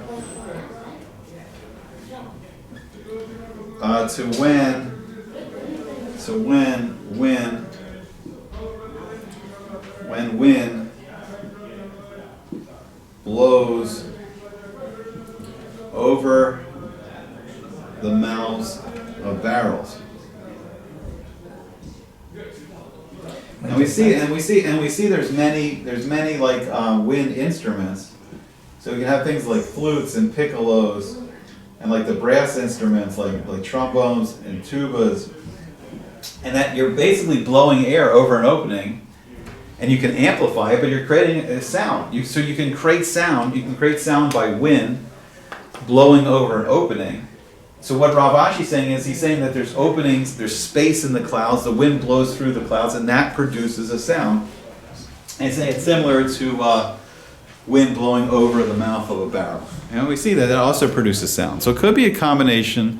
to when wind blows over the mouths of barrels. And we see there's many like wind instruments. So we can have things like flutes and piccolos, and like the brass instruments like trombones and tubas, and that you're basically blowing air over an opening, and you can amplify it, but you're creating a sound. So you can create sound. You can create sound by wind blowing over an opening. So what Rav Ashi's saying is, he's saying that there's openings, there's space in the clouds, the wind blows through the clouds, and that produces a sound. And he's saying it's similar to wind blowing over the mouth of a barrel. And we see that it also produces sound. So it could be a combination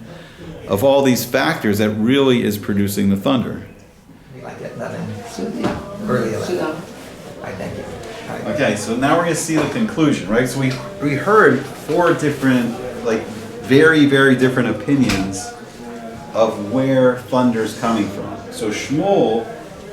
of all these factors that really is producing the thunder. Like at 11, Sit down. early Sit 11. down. All right, thank you. All right. Okay, so now we're going to see the conclusion, right? So we heard 4 different, like, very, very different opinions of where thunder's coming from. So Shmuel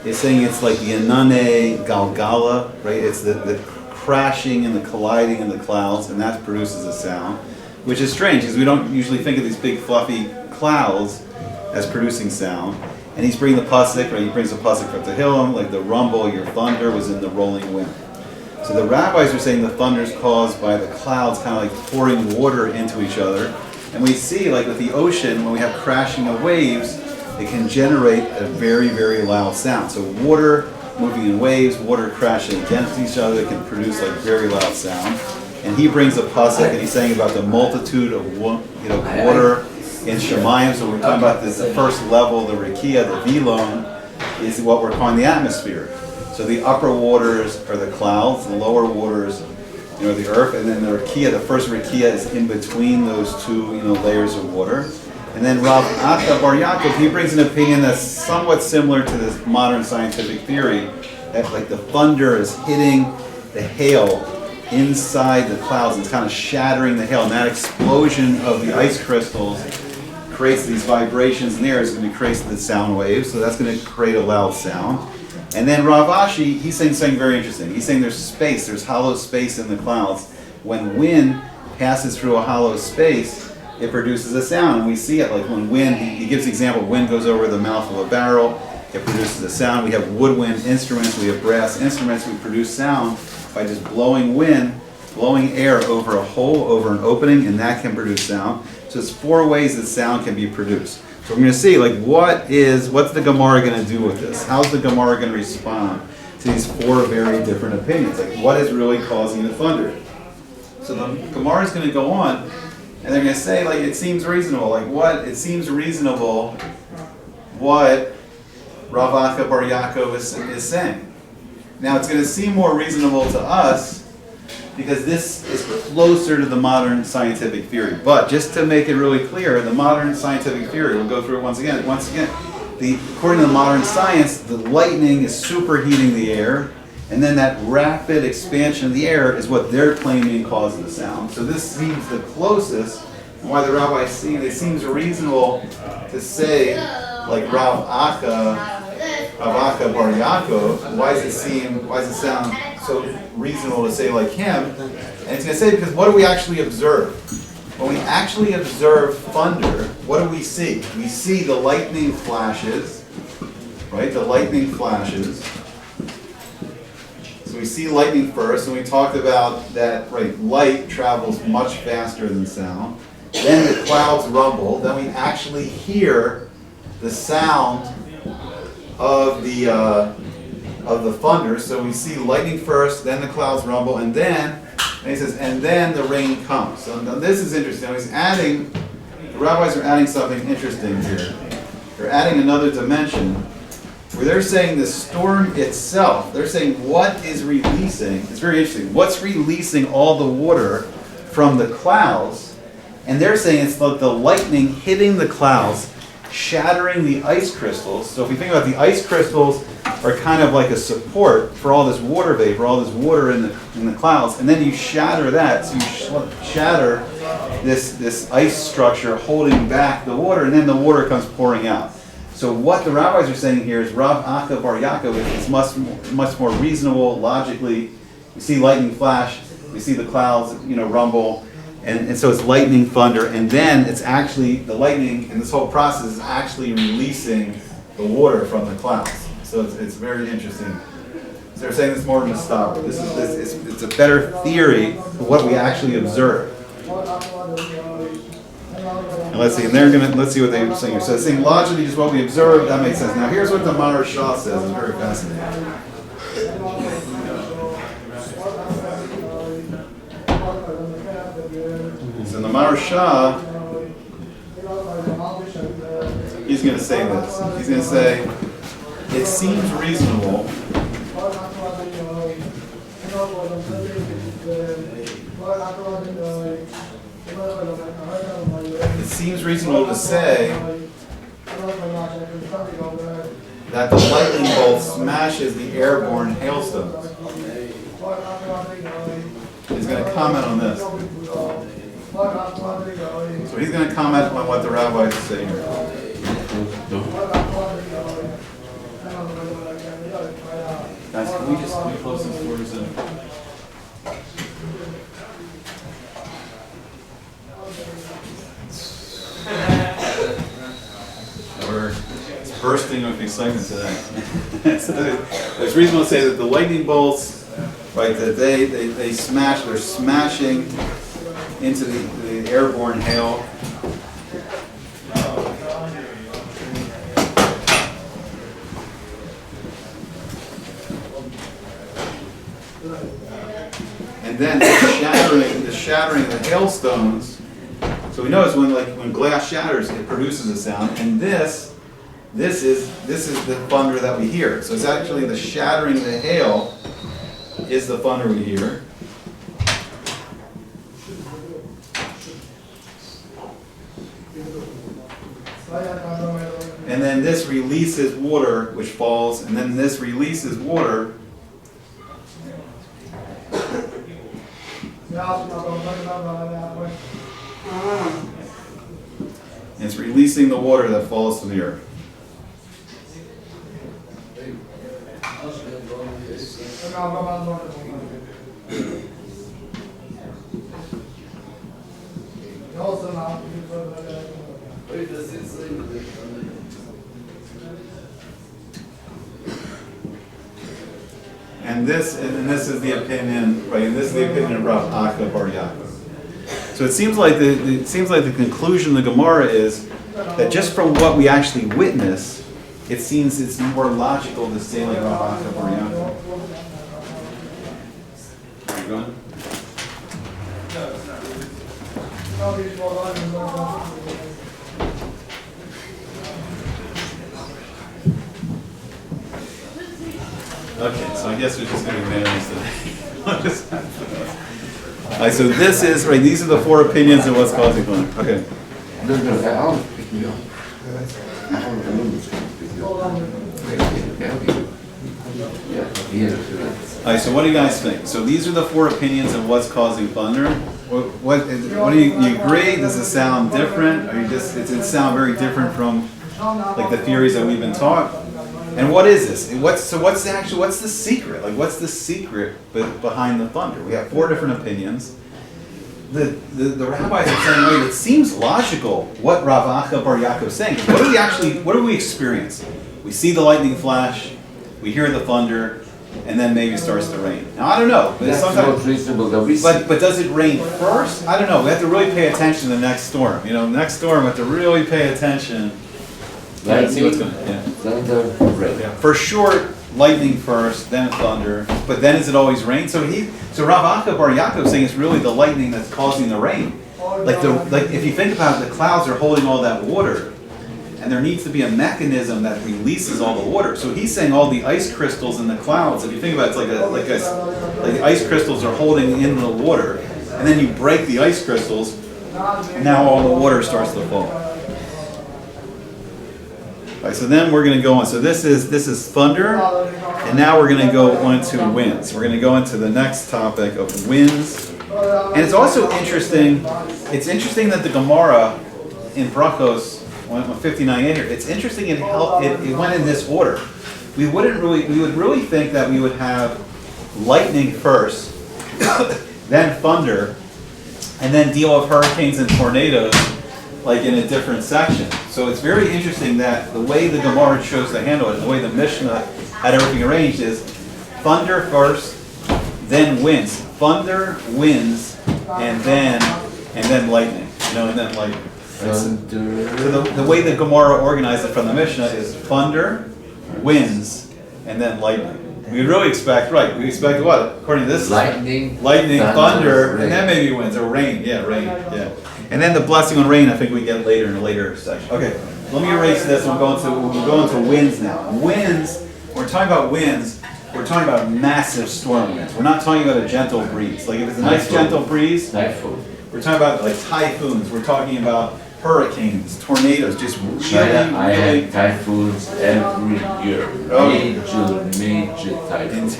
is saying it's like the Anane Galgala, right? It's the crashing and the colliding in the clouds, and that produces a sound, which is strange because we don't usually think of these big fluffy clouds as producing sound. And he's bringing the pasuk, right? He brings the pasuk from Tehillim, like the rumble, your thunder was in the rolling wind. So the rabbis are saying the thunder is caused by the clouds kind of like pouring water into each other. And we see, like with the ocean, when we have crashing of waves, it can generate a very, very loud sound. So water moving in waves, water crashing against each other can produce like very loud sound. And he brings a pasuk, and he's saying about the multitude of water in Shemayim. So we're talking about this, the first level, the Rikia, the Vilon, is what we're calling the atmosphere. So the upper waters are the clouds, the lower waters, the earth, and then the Rikia, the first Rikia is in between those two, layers of water. And then Rav Acha Bar Yaakov, he brings an opinion that's somewhat similar to this modern scientific theory, that like the thunder is hitting the hail inside the clouds, and it's kind of shattering the hail, and that explosion of the ice crystals creates these vibrations in the air, is going to create the sound waves, so that's going to create a loud sound. And then Rav Ashi, he's saying something very interesting. He's saying there's space, there's hollow space in the clouds. When wind passes through a hollow space, it produces a sound. And we see it like when wind, he gives the example, wind goes over the mouth of a barrel, it produces a sound. We have woodwind instruments, we have brass instruments, we produce sound by just blowing wind, blowing air over a hole, over an opening, and that can produce sound. So it's 4 ways that sound can be produced. So we're going to see, like, what's the Gemara going to do with this? How's the Gemara going to respond to these 4 very different opinions? Like, what is really causing the thunder? So the Gemara is going to go on, and they're going to say, like, it seems reasonable. Like, it seems reasonable what Rav Acha Bar Yaakov is saying. Now, it's going to seem more reasonable to us because this is closer to the modern scientific theory. But just to make it really clear, the modern scientific theory, we'll go through it once again, according to the modern science, the lightning is superheating the air, and then that rapid expansion of the air is what they're claiming causes the sound. So this seems the closest, and why the rabbis see it seems reasonable to say, like Rav Acha Bar Yaakov, why does it sound so reasonable to say like him? And it's going to say, because what do we actually observe? When we actually observe thunder, what do we see? We see the lightning flashes, right? The lightning flashes. So we see lightning first, and we talked about that, right? Light travels much faster than sound. Then the clouds rumble. Then we actually hear the sound of the thunder. So we see lightning first, then the clouds rumble, and he says, and then the rain comes. So now this is interesting. Now the rabbis are adding something interesting here. They're adding another dimension where they're saying the storm itself, they're saying what is releasing, it's very interesting, what's releasing all the water from the clouds, and they're saying it's the lightning hitting the clouds, shattering the ice crystals. So if you think about the ice crystals are kind of like a support for all this water vapor, all this water in the clouds, and then you shatter that, so you shatter this ice structure holding back the water, and then the water comes pouring out. So what the rabbis are saying here is Rav Acha Bar Yaakov is much more reasonable, logically. We see lightning flash, we see the clouds, rumble, and so it's lightning, thunder, and then it's actually, the lightning and this whole process is actually releasing the water from the clouds. So it's very interesting. So they're saying it's more Mustafa. It's a better theory of what we actually observe. And let's see, let's see what they're saying here. So it's saying logically just what we observe, that makes sense. Now here's what the Maharshal says, it's very fascinating. Maharsha, he's going to say this. He's going to say, it seems reasonable. It seems reasonable to say that the lightning bolt smashes the airborne hailstones. He's going to comment on this. So he's going to comment on what the rabbis say here. Guys, can we close this doors in? It's bursting with excitement today. So it's reasonable to say that the lightning bolts, right, that they smash, they're smashing into the airborne hail. And then the shattering the hailstones. So we notice when glass shatters, it produces a sound, and this is the thunder that we hear. So it's actually the shattering the hail is the thunder we hear. And then this releases water, which falls, and then this releases water. It's releasing the water that falls to the earth. And this is the opinion, right? And this is the opinion of Rav Akka Bar Yaakov. So it seems like the conclusion of the Gemara is that just from what we actually witness, it seems it's more logical to say like Rav Akka Bar Yaakov. Are you going? Okay, so I guess we're just going to be managed today. Alright, so this is, right, these are the four opinions of what's causing thunder. Okay. I'll pick me up. Alright, so what do you guys think? So these are the four opinions of what's causing thunder. What do you agree? Does it sound different? Or does it sound very different from like the theories that we've been taught? And what is this? What's the secret? Like, what's the secret behind the thunder? We have four different opinions. The rabbis are saying, wait, it seems logical what Rav Akka Bar Yaakov is saying. What do we experience? We see the lightning flash, we hear the thunder, and then maybe it starts to rain. Now, I don't know. But that's sometimes, reasonable that we see. but does it rain first? I don't know. We have to really pay attention to the next storm. Next storm, we have to really pay attention. See what's going on. Thunder, rain. Yeah. For sure, lightning first, then thunder. But then is it always rain? So Rav Akka Bar Yaakov is saying it's really the lightning that's causing the rain. Like if you think about it, the clouds are holding all that water, and there needs to be a mechanism that releases all the water. So he's saying all the ice crystals in the clouds. If you think about it, it's like the ice crystals are holding in the water, and then you break the ice crystals, and now all the water starts to fall. Right, so then we're going to go on. So this is thunder, and now we're going to go on to winds. We're going to go into the next topic of winds. And it's also interesting. It's interesting that the Gemara in Brachos 59 here. It's interesting. It went in this order. We would really think that we would have lightning first, then thunder, and then deal with hurricanes and tornadoes, like in a different section. So it's very interesting that the way the Gemara chose to handle it, the way the Mishnah had everything arranged is thunder first, then winds. Thunder, winds, and then lightning. And then lightning. Right? So the way the Gemara organized it from the Mishnah is thunder, winds, and then lightning. We really expect, we expect what? According to this, lightning, thunder, rain. and then maybe winds, or rain. Yeah, rain. Yeah. And then the blessing on rain, I think we get later in a later section. Okay, let me erase this. We'll go into winds now. Winds, when we're talking about winds, we're talking about massive storm winds. We're not talking about a gentle breeze. Like if it's a nice gentle breeze, Typhoon. we're talking about like typhoons. We're talking about hurricanes, tornadoes, just really, I really have typhoons every year. Oh. Major typhoons.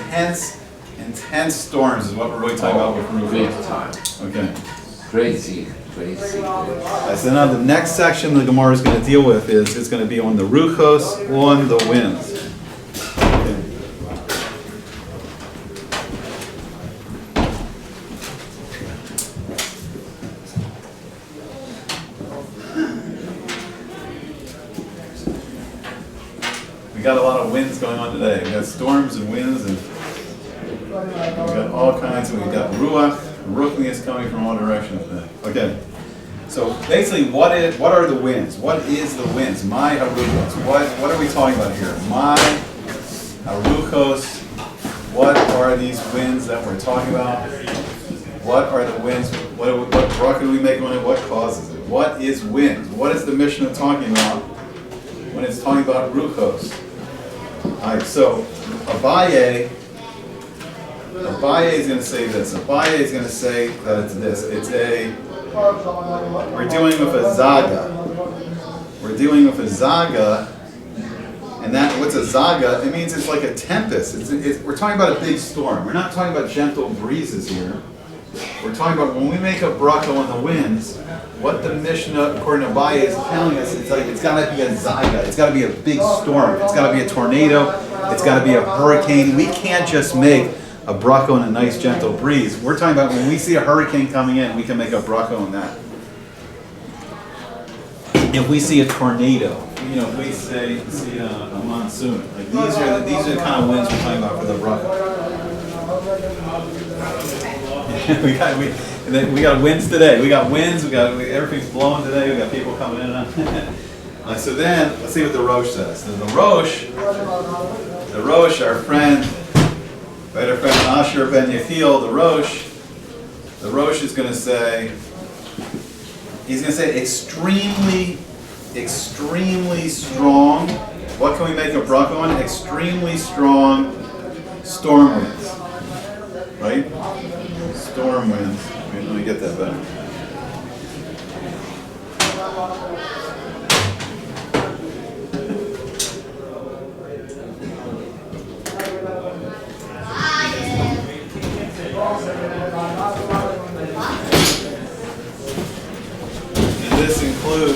intense storms is what we're really talking about with Big Ruach. time. Okay. Crazy. So now the next section the Gemara is going to deal with is it's going to be on the ruchos, on the winds. Okay. We got a lot of winds going on today. We got storms and winds, and we got all kinds. We got ruach, ruchnius coming from all directions today. Okay. So basically, what are the winds? What is the winds? My haruchos. What are we talking about here? My haruchos. What are these winds that we're talking about? What are the winds? What bracha do we make on it? What causes it? What is winds? What is the Mishnah talking about when it's talking about ruchos? All right. So Abaye is going to say this. Abaye is going to say that it's this. We're dealing with a zaga. We're dealing with a zaga, and what's a zaga? It means it's like a tempest. We're talking about a big storm. We're not talking about gentle breezes here. We're talking about when we make a bracha on the winds, what the Mishnah, according to Abaye, is telling us, it's got to be a zaga. It's got to be a big storm. It's got to be a tornado. It's got to be a hurricane. We can't just make a bracha on a nice gentle breeze. We're talking about when we see a hurricane coming in, we can make a bracha on that. If we see a tornado, if we see a monsoon, like these are the kind of winds we're talking about for the bracha. we got winds today. We got winds. Everything's blowing today. We got people coming in and out. So then, let's see what the Rosh says. So the Rosh, our friend. Right, our friend Asher ben Yechiel, the Rosh is going to say, he's going to say extremely, extremely strong. What can we make a bracha on? Extremely strong storm winds. Right? Storm winds. Wait, let me get that back.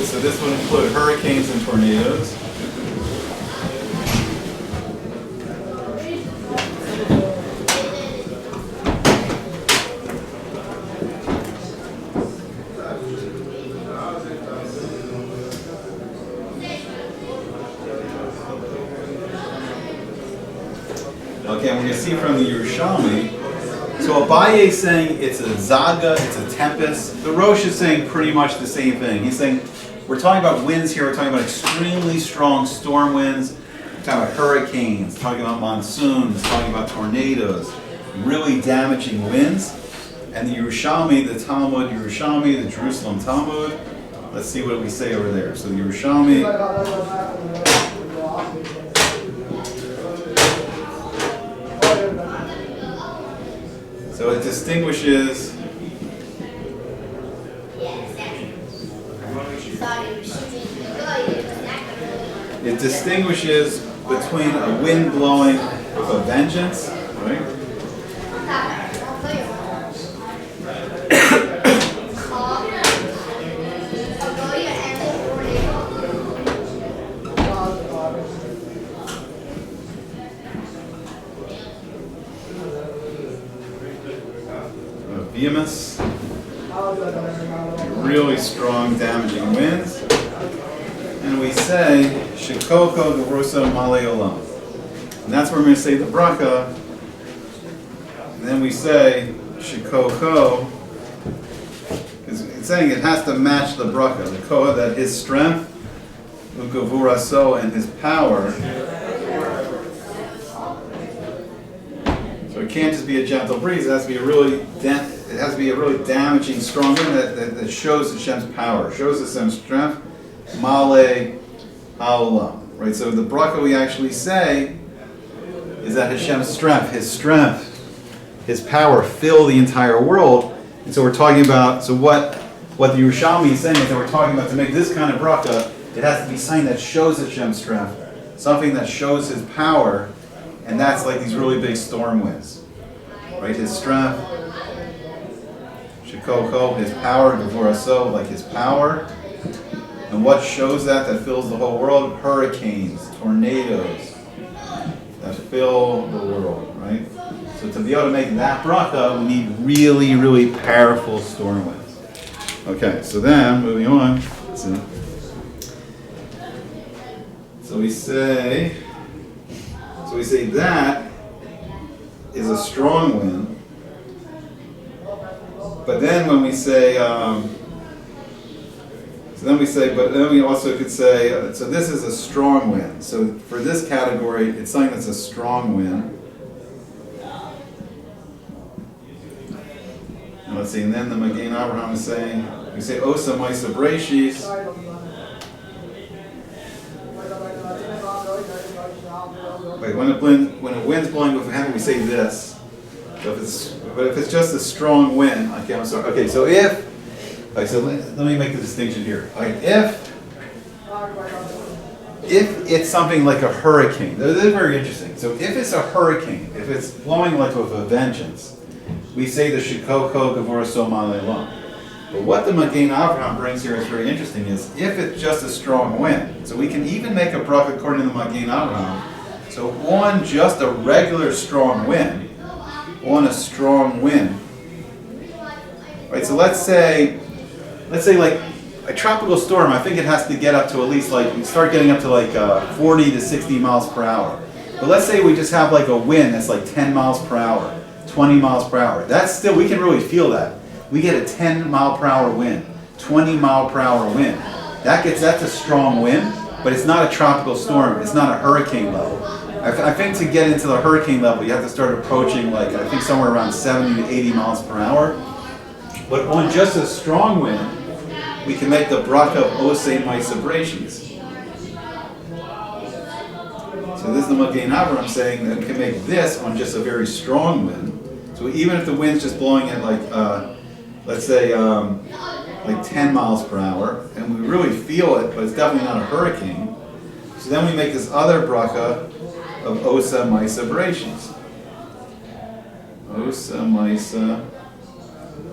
So this would include hurricanes and tornadoes. Okay, and we're going to see from the Yerushalmi. So Abaye is saying it's a zaga, it's a tempest. The Rosh is saying pretty much the same thing. He's saying we're talking about winds here. We're talking about extremely strong storm winds. We're talking about hurricanes, talking about monsoons, talking about tornadoes, really damaging winds. And the Yerushalmi, the Talmud Yerushalmi, the Jerusalem Talmud. Let's see what we say over there. So the Yerushalmi. So it distinguishes between a wind blowing with a vengeance, right? Vehemence, really strong, damaging winds, and we say Shekoko Gerusa Male Olam, and that's where we're going to say the bracha. And then we say Shekoko, because it's saying it has to match the bracha, the koha, that his strength, Ugavuraso, and his power. So it can't just be a gentle breeze. It has to be a really it has to be a really damaging, strong wind that shows Hashem's power, shows Hashem's strength. Male haolam. Right. So the bracha we actually say is that Hashem's strength, His power fill the entire world. And so we're talking about. So what the Yerushalmi is saying is that we're talking about to make this kind of bracha, it has to be something that shows Hashem's strength, something that shows His power, and that's like these really big storm winds. Right? His strength, Shekoko, His power, Gevuraso, like His power. And what shows that fills the whole world? Hurricanes, tornadoes that fill the world, right? So to be able to make that bracha, we need really, really powerful storm winds. Okay, so then, moving on. So we say that is a strong wind. But then when we say, but then we also could say, so this is a strong wind. So for this category, it's something that's a strong wind. And let's see, and then the Magen Avraham is saying, we say Osa Maisa Breshis. Wait, when a wind's blowing with heaven, we say this. So if it's just a strong wind, okay, I'm sorry. Okay, so let me make the distinction here. If it's something like a hurricane, this is very interesting. So if it's a hurricane, if it's blowing like with a vengeance, we say the Shekoko Gevuraso Malelam. But what the Magen Avraham brings here is very interesting is if it's just a strong wind. So we can even make a bracha according to the Magen Avraham. So on just a regular strong wind, right? So let's say like a tropical storm, I think it has to get up to at least start getting up to 40 to 60 miles per hour. But let's say we just have like a wind that's like 10 miles per hour, 20 miles per hour. That's still, we can really feel that. We get a 10 mile per hour wind, 20 mile per hour wind. That's a strong wind, but it's not a tropical storm. It's not a hurricane level. I think to get into the hurricane level, you have to start approaching I think somewhere around 70 to 80 miles per hour. But on just a strong wind, we can make the bracha of Osei Maisa Breshis. So this is the Magen Avraham saying that we can make this on just a very strong wind. So even if the wind's just blowing at let's say 10 miles per hour, and we really feel it, but it's definitely not a hurricane. So then we make this other bracha of Osa Maisa Bereshis. Osa Maisa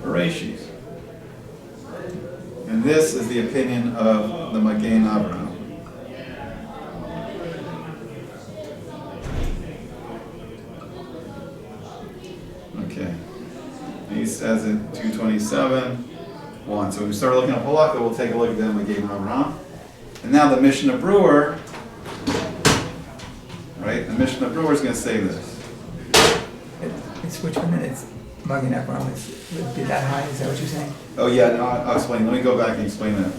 Bereshis. And this is the opinion of the Magen Avraham. Okay. He says in 227:1. So we start looking at Halakha, we'll take a look at the Magen Avraham. And now the Mishnah Brewer, right? The Mishnah Brewer is going to say this. It's which one? It's Magen Avraham. Would be that high? Is that what you're saying? Oh yeah, no, I'll explain. Let me go back and explain that.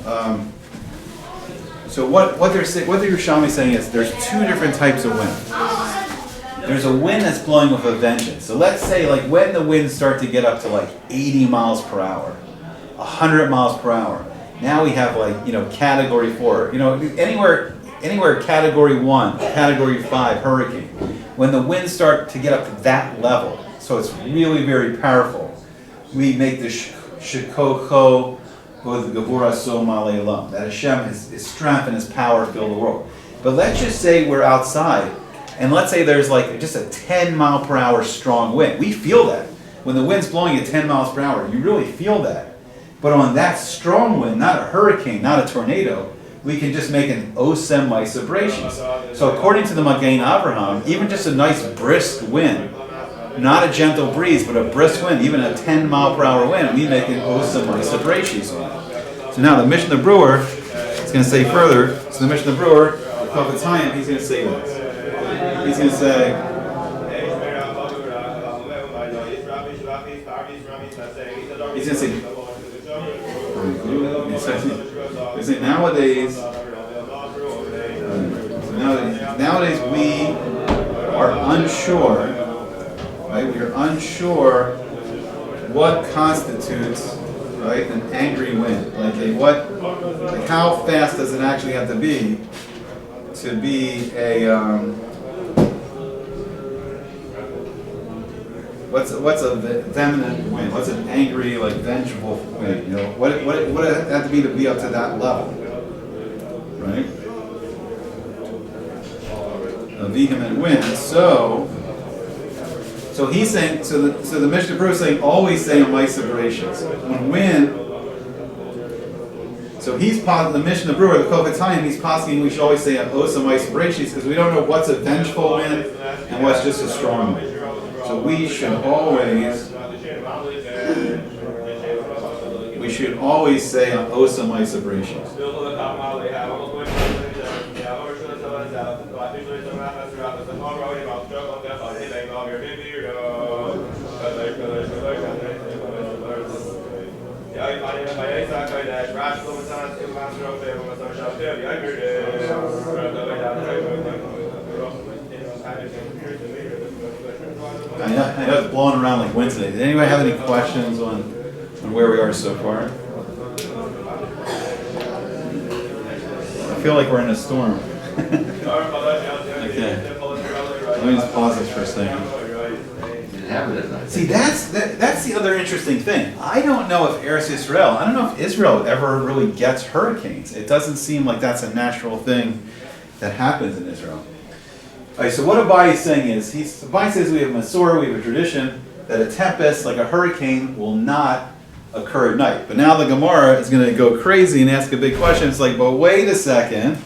So what the Yerushalmi is saying is there's two different types of wind. There's a wind that's blowing with a vengeance. So let's say when the winds start to get up to 80 miles per hour, 100 miles per hour. Now we have category 4. Anywhere category 1, category 5 hurricane. When the winds start to get up to that level, so it's really very powerful, we make the Shekocho with Gevuraso Malelam, that Hashem, His strength and His power fill the world. But let's just say we're outside, and let's say there's just a 10 mile per hour strong wind. We feel that. When the wind's blowing at 10 miles per hour, you really feel that. But on that strong wind, not a hurricane, not a tornado, we can just make an Osem Maisa Bereshis. So according to the Magen Avraham, even just a nice brisk wind, not a gentle breeze, but a brisk wind, even a 10 mile per hour wind, we make an Osem Maisa Bereshis on it. So now the Mishnah Brewer is going to say further. So the Mishnah Brewer, the Prophet's Hayim, he's going to say this. He's going to say, nowadays we are unsure, right? We are unsure what constitutes, right, an angry wind? Like how fast does it actually have to be a what's a vehement wind? What's an angry, like vengeful wind? You know, what it have to be up to that level, right? A vehement wind. So he's saying. So the Mishnah Berurah is saying always say a Maisa Bereshis. When wind. So he's the Mishnah Berurah, the Kovetayim, he's posting we should always say a Osa Maisa Bereshis because we don't know what's a vengeful wind and what's just a strong wind. So we should always say an Osa Maisa Bereshis. I know it's blowing around like Wednesday. Does anybody have any questions on where we are so far? I feel like we're in a storm. Okay. Let me just pause this for a second. See, that's the other interesting thing. I don't know if Eretz Yisrael, I don't know if Israel ever really gets hurricanes. It doesn't seem like that's a natural thing that happens in Israel. All right, so what Abai is saying is, Abai says we have Masorah, we have a tradition that a tempest, like a hurricane, will not occur at night. But now the Gemara is going to go crazy and ask a big question. It's like, but wait a second.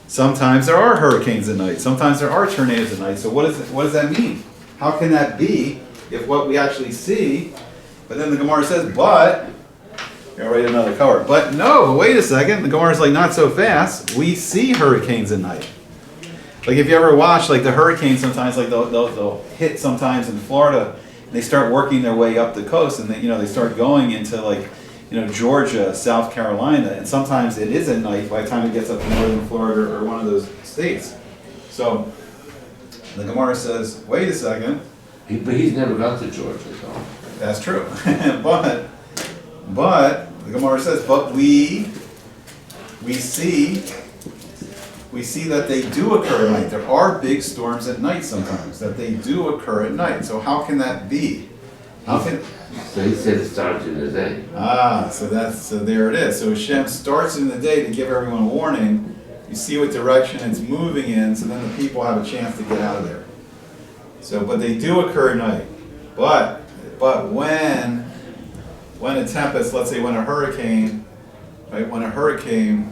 Sometimes there are hurricanes at night. Sometimes there are tornadoes at night. So what does that mean? How can that be if what we actually see? But then the Gemara says, but, I'll write another color. But no, wait a second. The Gemara is like, not so fast. We see hurricanes at night. Like if you ever watch like the hurricanes, sometimes like they'll hit sometimes in Florida, and they start working their way up the coast, and they start going into like Georgia, South Carolina, and sometimes it is at night by the time it gets up to northern Florida or one of those states. So the Gemara says, wait a second. But he's never gone to Georgia, though. That's true. but the Gemara says, but we see that they do occur at night. There are big storms at night sometimes, that they do occur at night. So how can that be? So he said it starts in the day. So there it is. So Hashem starts in the day to give everyone a warning. You see what direction it's moving in, so then the people have a chance to get out of there. So, but they do occur at night. But when a tempest, let's say when a hurricane, right? When a hurricane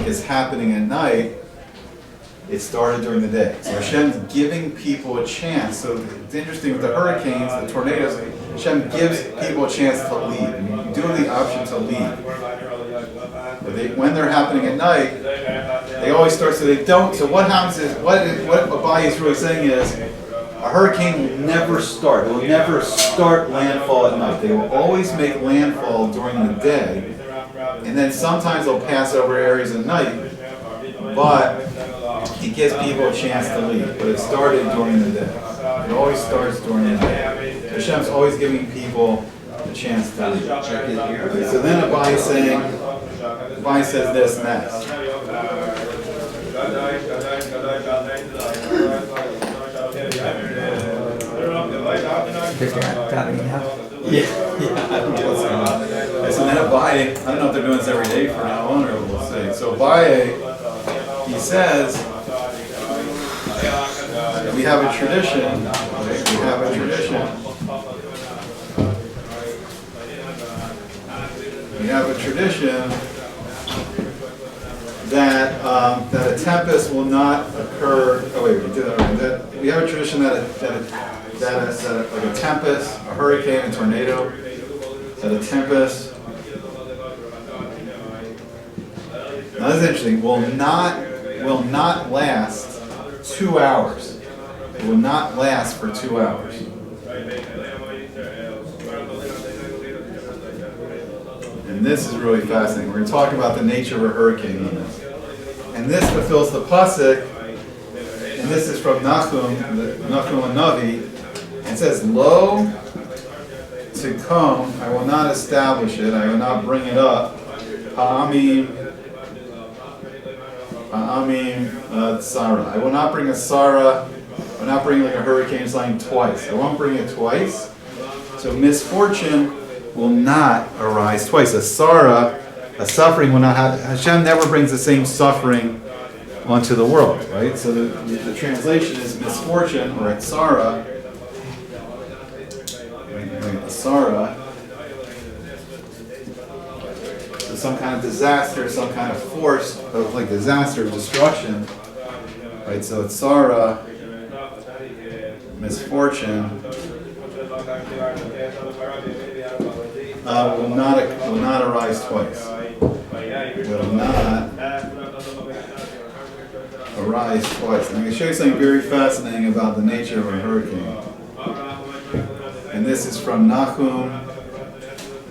is happening at night, it started during the day. So Hashem's giving people a chance. So it's interesting with the hurricanes, the tornadoes, Hashem gives people a chance to leave. You do have the option to leave. But when they're happening at night, they always start, so they don't. So what happens is, what Abai is really saying is, a hurricane will never start. It will never start landfall at night. They will always make landfall during the day. And then sometimes they'll pass over areas at night. But it gives people a chance to leave. But it started during the day. It always starts during the day. Hashem's always giving people a chance to leave. So then Abai says this next. I don't know what's going on. So then Abai, I don't know if they're doing this every day from now on, or we'll see. So Abai, he says, we have a tradition. We have a tradition that a tempest will not occur. Oh wait, we did that already. We have a tradition that like a tempest, a hurricane, a tornado, that a tempest. Now this is interesting. Will not last 2 hours. It will not last for 2 hours. And this is really fascinating. We're going to talk about the nature of a hurricane on this. And this fulfills the pasuk, and this is from Nachum and Navi. And it says, Lo to come, I will not establish it, I will not bring it up. Ha'amim Tsara. I will not bring a Sarah, I will not bring like a hurricane sign twice. I won't bring it twice. So misfortune will not arise twice. A Sarah, a suffering will not have, Hashem never brings the same suffering onto the world, right? So the translation is misfortune, or a Sarah, Sarah, so some kind of disaster, some kind of force of like disaster, destruction, right? So it's Sarah, misfortune, will not arise twice. Will not arise twice. And I'm going to show you something very fascinating about the nature of a hurricane. And this is from Nahum,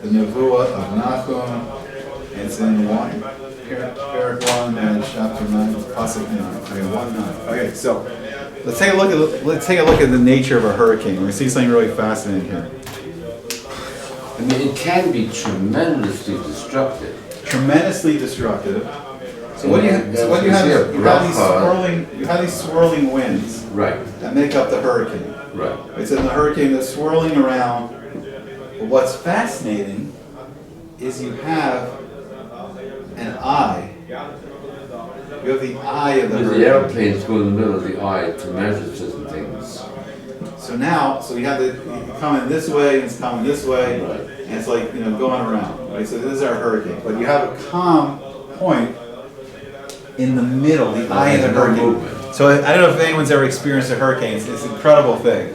the Nevuah of Nahum. It's in Parak 1 and chapter 9, Pasuk 9. Okay, 1:9. Okay, so let's take a look at the nature of a hurricane. We're going to see something really fascinating here. I mean, it can be tremendously destructive. Tremendously destructive. So what do you have? Yeah, You have these swirling winds Right, that make up the hurricane. right. It's in the hurricane that's swirling around. But what's fascinating is you have an eye. You have the eye of the But the hurricane. airplanes go in the middle of the eye to measure certain things. So now, you have it coming this way, and it's coming this way, Right. and it's like, going around, right? So this is our hurricane. But you have a calm point in the middle, the eye of the No hurricane. movement. So I don't know if anyone's ever experienced a hurricane. It's an incredible thing.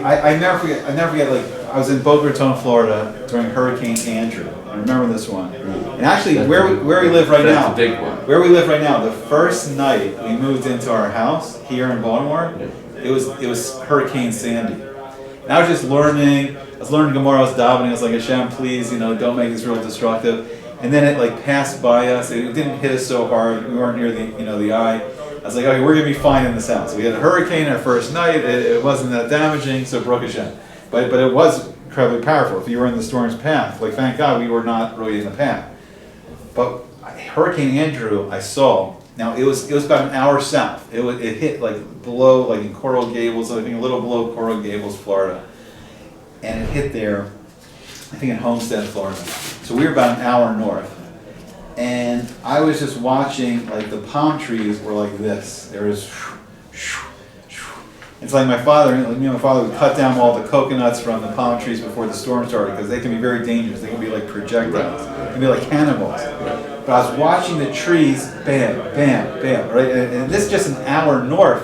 I never forget. Like I was in Boca Raton, Florida during Hurricane Andrew. I remember this one. And actually, That's where we live right that's now, a big one. where we live right now, the first night we moved into our house here in Baltimore, it was Hurricane Sandy. And I was just learning. I was learning Gemara. I was davening. I was like, Hashem, please, don't make this real destructive. And then it like passed by us. It didn't hit us so hard. We weren't near the eye. I was like, okay, we're gonna be fine in this house. We had a hurricane our first night. It wasn't that damaging, so Baruch Hashem. But it was incredibly powerful. If you were in the storm's path, like thank God we were not really in the path. But Hurricane Andrew, I saw. Now it was about an hour south. It hit like below, like in Coral Gables, I think a little below Coral Gables, Florida, and it hit there. I think in Homestead, Florida. So we were about an hour north. And I was just watching, like the palm trees were like this. There was, it's like me and my father would cut down all the coconuts from the palm trees before the storm started because they can be very dangerous. They can be like projectiles. They can be like cannonballs. But I was watching the trees, bam, bam, bam, right? And this is just an hour north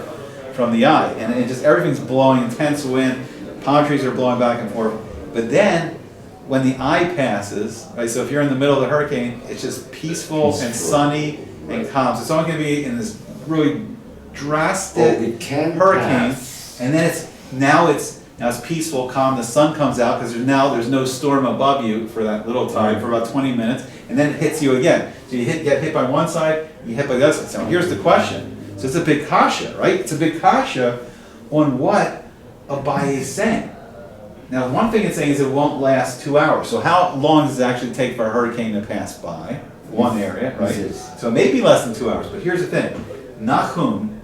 from the eye. And it just, everything's blowing, intense wind. Palm trees are blowing back and forth. But then, when the eye passes, right, so if you're in the middle of the hurricane, it's just peaceful and sunny and calm. So it's only going to be in this really drastic hurricane, and then it's peaceful, calm. The sun comes out because there's no storm above you for that little time, for about 20 minutes, and then it hits you again. So you get hit by one side, you hit by the other side. So here's the question. So it's a big kasha, right? It's a big kasha on what Abaye is saying. Now, one thing it's saying is it won't last 2 hours. So how long does it actually take for a hurricane to pass by one area, right? So it may be less than 2 hours, but here's the thing. Nahum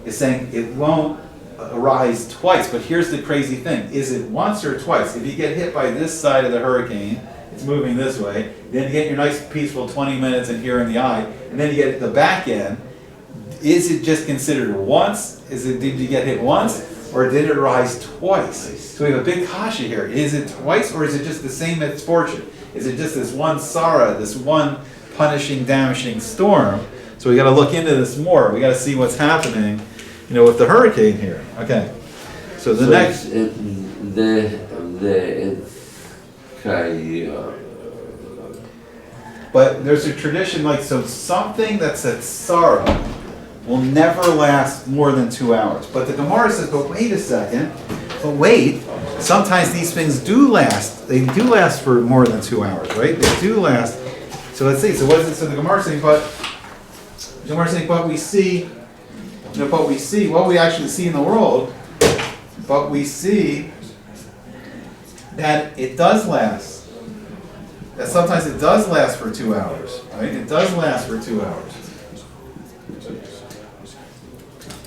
is saying it won't arise twice, but here's the crazy thing. Is it once or twice? If you get hit by this side of the hurricane, it's moving this way, then you get your nice peaceful 20 minutes in here in the eye, and then you get the back end. Is it just considered once? Did you get hit once? Or did it rise twice? So we have a big kasha here. Is it twice, or is it just the same misfortune? Is it just this one Sarah, this one punishing, damaging storm? So we got to look into this more. We got to see what's happening, with the hurricane here. Okay. So the next. But there's a tradition something that's at Sarah will never last more than 2 hours. But the Gemara says, but wait a second. But wait, sometimes these things do last. They do last for more than 2 hours, right? They do last. So let's see. So what is it? So the Gemara is saying, but we see, what we actually see in the world, but we see that it does last. That sometimes it does last for 2 hours, right? It does last for 2 hours.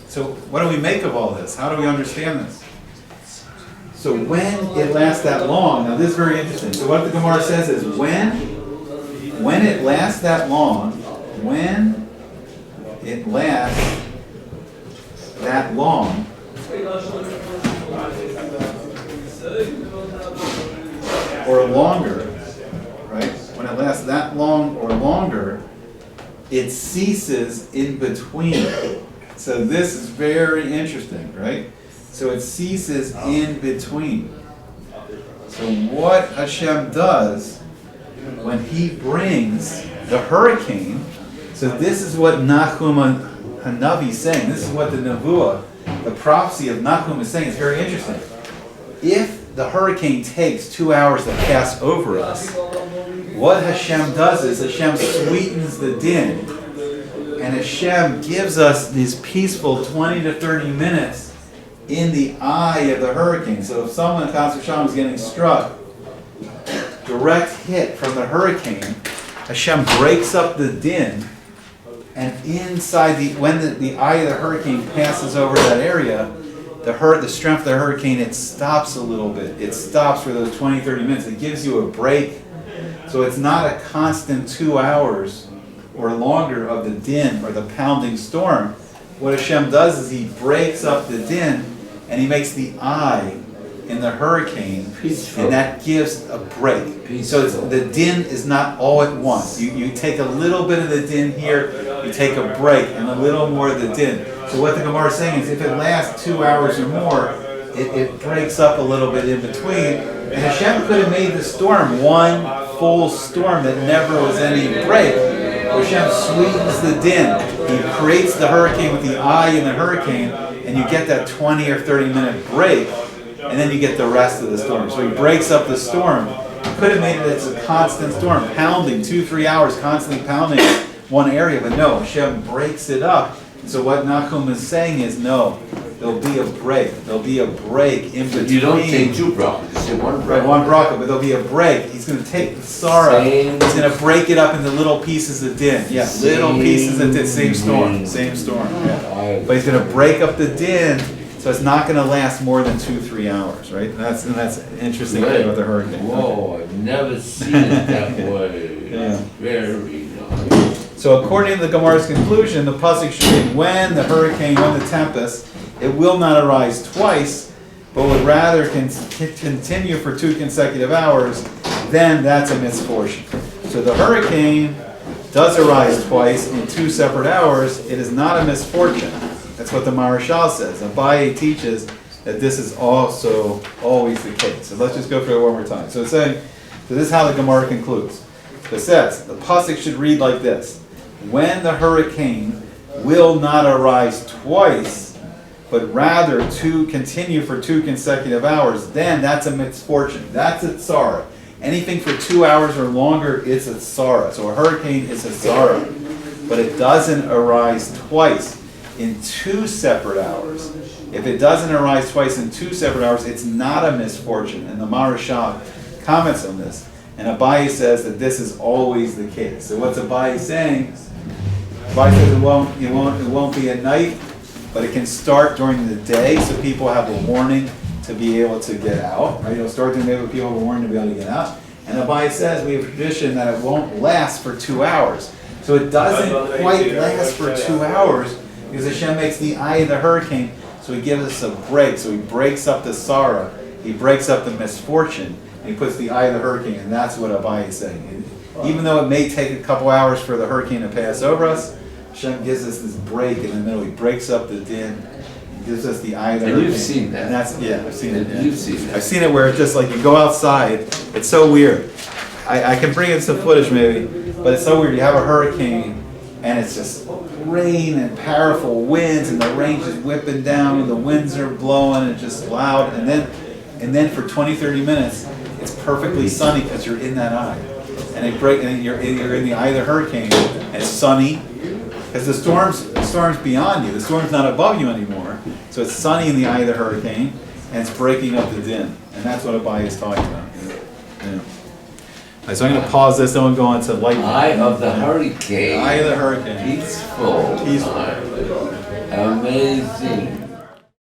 So what do we make of all this? How do we understand this? So when it lasts that long, now this is very interesting. So what the Gemara says is when it lasts that long, when it lasts that long, or longer, right? When it lasts that long or longer, it ceases in between. So this is very interesting, right? So it ceases in between. So what Hashem does when He brings the hurricane, so this is what Nahum Hanavi is saying. This is what the Nevuah, the prophecy of Nahum is saying. It's very interesting. If the hurricane takes 2 hours to pass over us, what Hashem does is Hashem sweetens the din, and Hashem gives us these peaceful 20 to 30 minutes in the eye of the hurricane. So if someone in Chas v'Shalom is getting struck, direct hit from the hurricane, Hashem breaks up the din, and inside when the eye of the hurricane passes over that area, the strength of the hurricane, it stops a little bit. It stops for those 20, 30 minutes. It gives you a break. So it's not a constant 2 hours or longer of the din or the pounding storm. What Hashem does is He breaks up the din and He makes the eye in the hurricane, Peaceful. and that gives a break. Peaceful. So the din is not all at once. You take a little bit of the din here, you take a break, and a little more of the din. So what the Gemara is saying is if it lasts 2 hours or more, it breaks up a little bit in between. And Hashem could have made the storm one full storm that never was any break. Hashem sweetens the din. He creates the hurricane with the eye in the hurricane, and you get that 20 or 30 minute break, and then you get the rest of the storm. So He breaks up the storm. He could have made it as a constant storm, pounding 2-3 hours, constantly pounding one area, but no, Hashem breaks it up. So what Nahum is saying is no, there'll be a break. There'll be a break in between. You don't take 2 brachas, you say 1 bracha. Right, 1 bracha, but there'll be a break. He's going to take the sorrow. He's going to break it up into little pieces of din. Yeah, little pieces of din. Same storm. Yeah. But He's going to break up the din, so it's not going to last more than 2-3 hours, right? And that's an interesting thing about the hurricane. Whoa, I've never seen it that way. Yeah. Very nice. So according to the Gemara's conclusion, the pasuk should read, when the hurricane, when the tempest, it will not arise twice, but would rather continue for 2 consecutive hours, then that's a misfortune. So the hurricane does arise twice in 2 separate hours. It is not a misfortune. That's what the Maharshal says. Abaye teaches that this is also always the case. So let's just go through it one more time. So it's saying, so this is how the Gemara concludes. So it says, the pasuk should read like this. When the hurricane will not arise twice, but rather to continue for 2 consecutive hours, then that's a misfortune. That's a tzara. Anything for 2 hours or longer is a tzara. So a hurricane is a tzara. But it doesn't arise twice in 2 separate hours. If it doesn't arise twice in 2 separate hours, it's not a misfortune. And the Maharshal comments on this. And Abaye says that this is always the case. So what's Abaye saying? Abaye says it won't be at night, but it can start during the day, so people have a warning to be able to get out. Right? It'll start during the day, but people have a warning to be able to get out. And Abaye says we have a tradition that it won't last for 2 hours. So it doesn't quite last for 2 hours because Hashem makes the eye of the hurricane, so He gives us a break. So He breaks up the sorrow, He breaks up the misfortune, and He puts the eye of the hurricane, and that's what Abaye is saying. Even though it may take a couple hours for the hurricane to pass over us, Hashem gives us this break in the middle. He breaks up the din. He gives us the eye of the hurricane. And you've seen that. And that's, yeah, I've seen it. Yeah. You've seen that. I've seen it where it's just like you go outside. It's so weird. I can bring in some footage maybe, but it's so weird. You have a hurricane, and it's just rain and powerful winds, and the rain's just whipping down, and the winds are blowing, and it's just loud. And then for 20, 30 minutes, it's perfectly sunny because you're in that eye. And you're in the eye of the hurricane, and it's sunny. Because the storm's beyond you. The storm's not above you anymore. So it's sunny in the eye of the hurricane. and it's breaking up the din, and that's what Abai is talking about. Yeah. All right, so I'm going to pause this, then we'll go on to lightning. Eye of the hurricane. Eye of the hurricane. Peaceful. Peaceful. Amazing.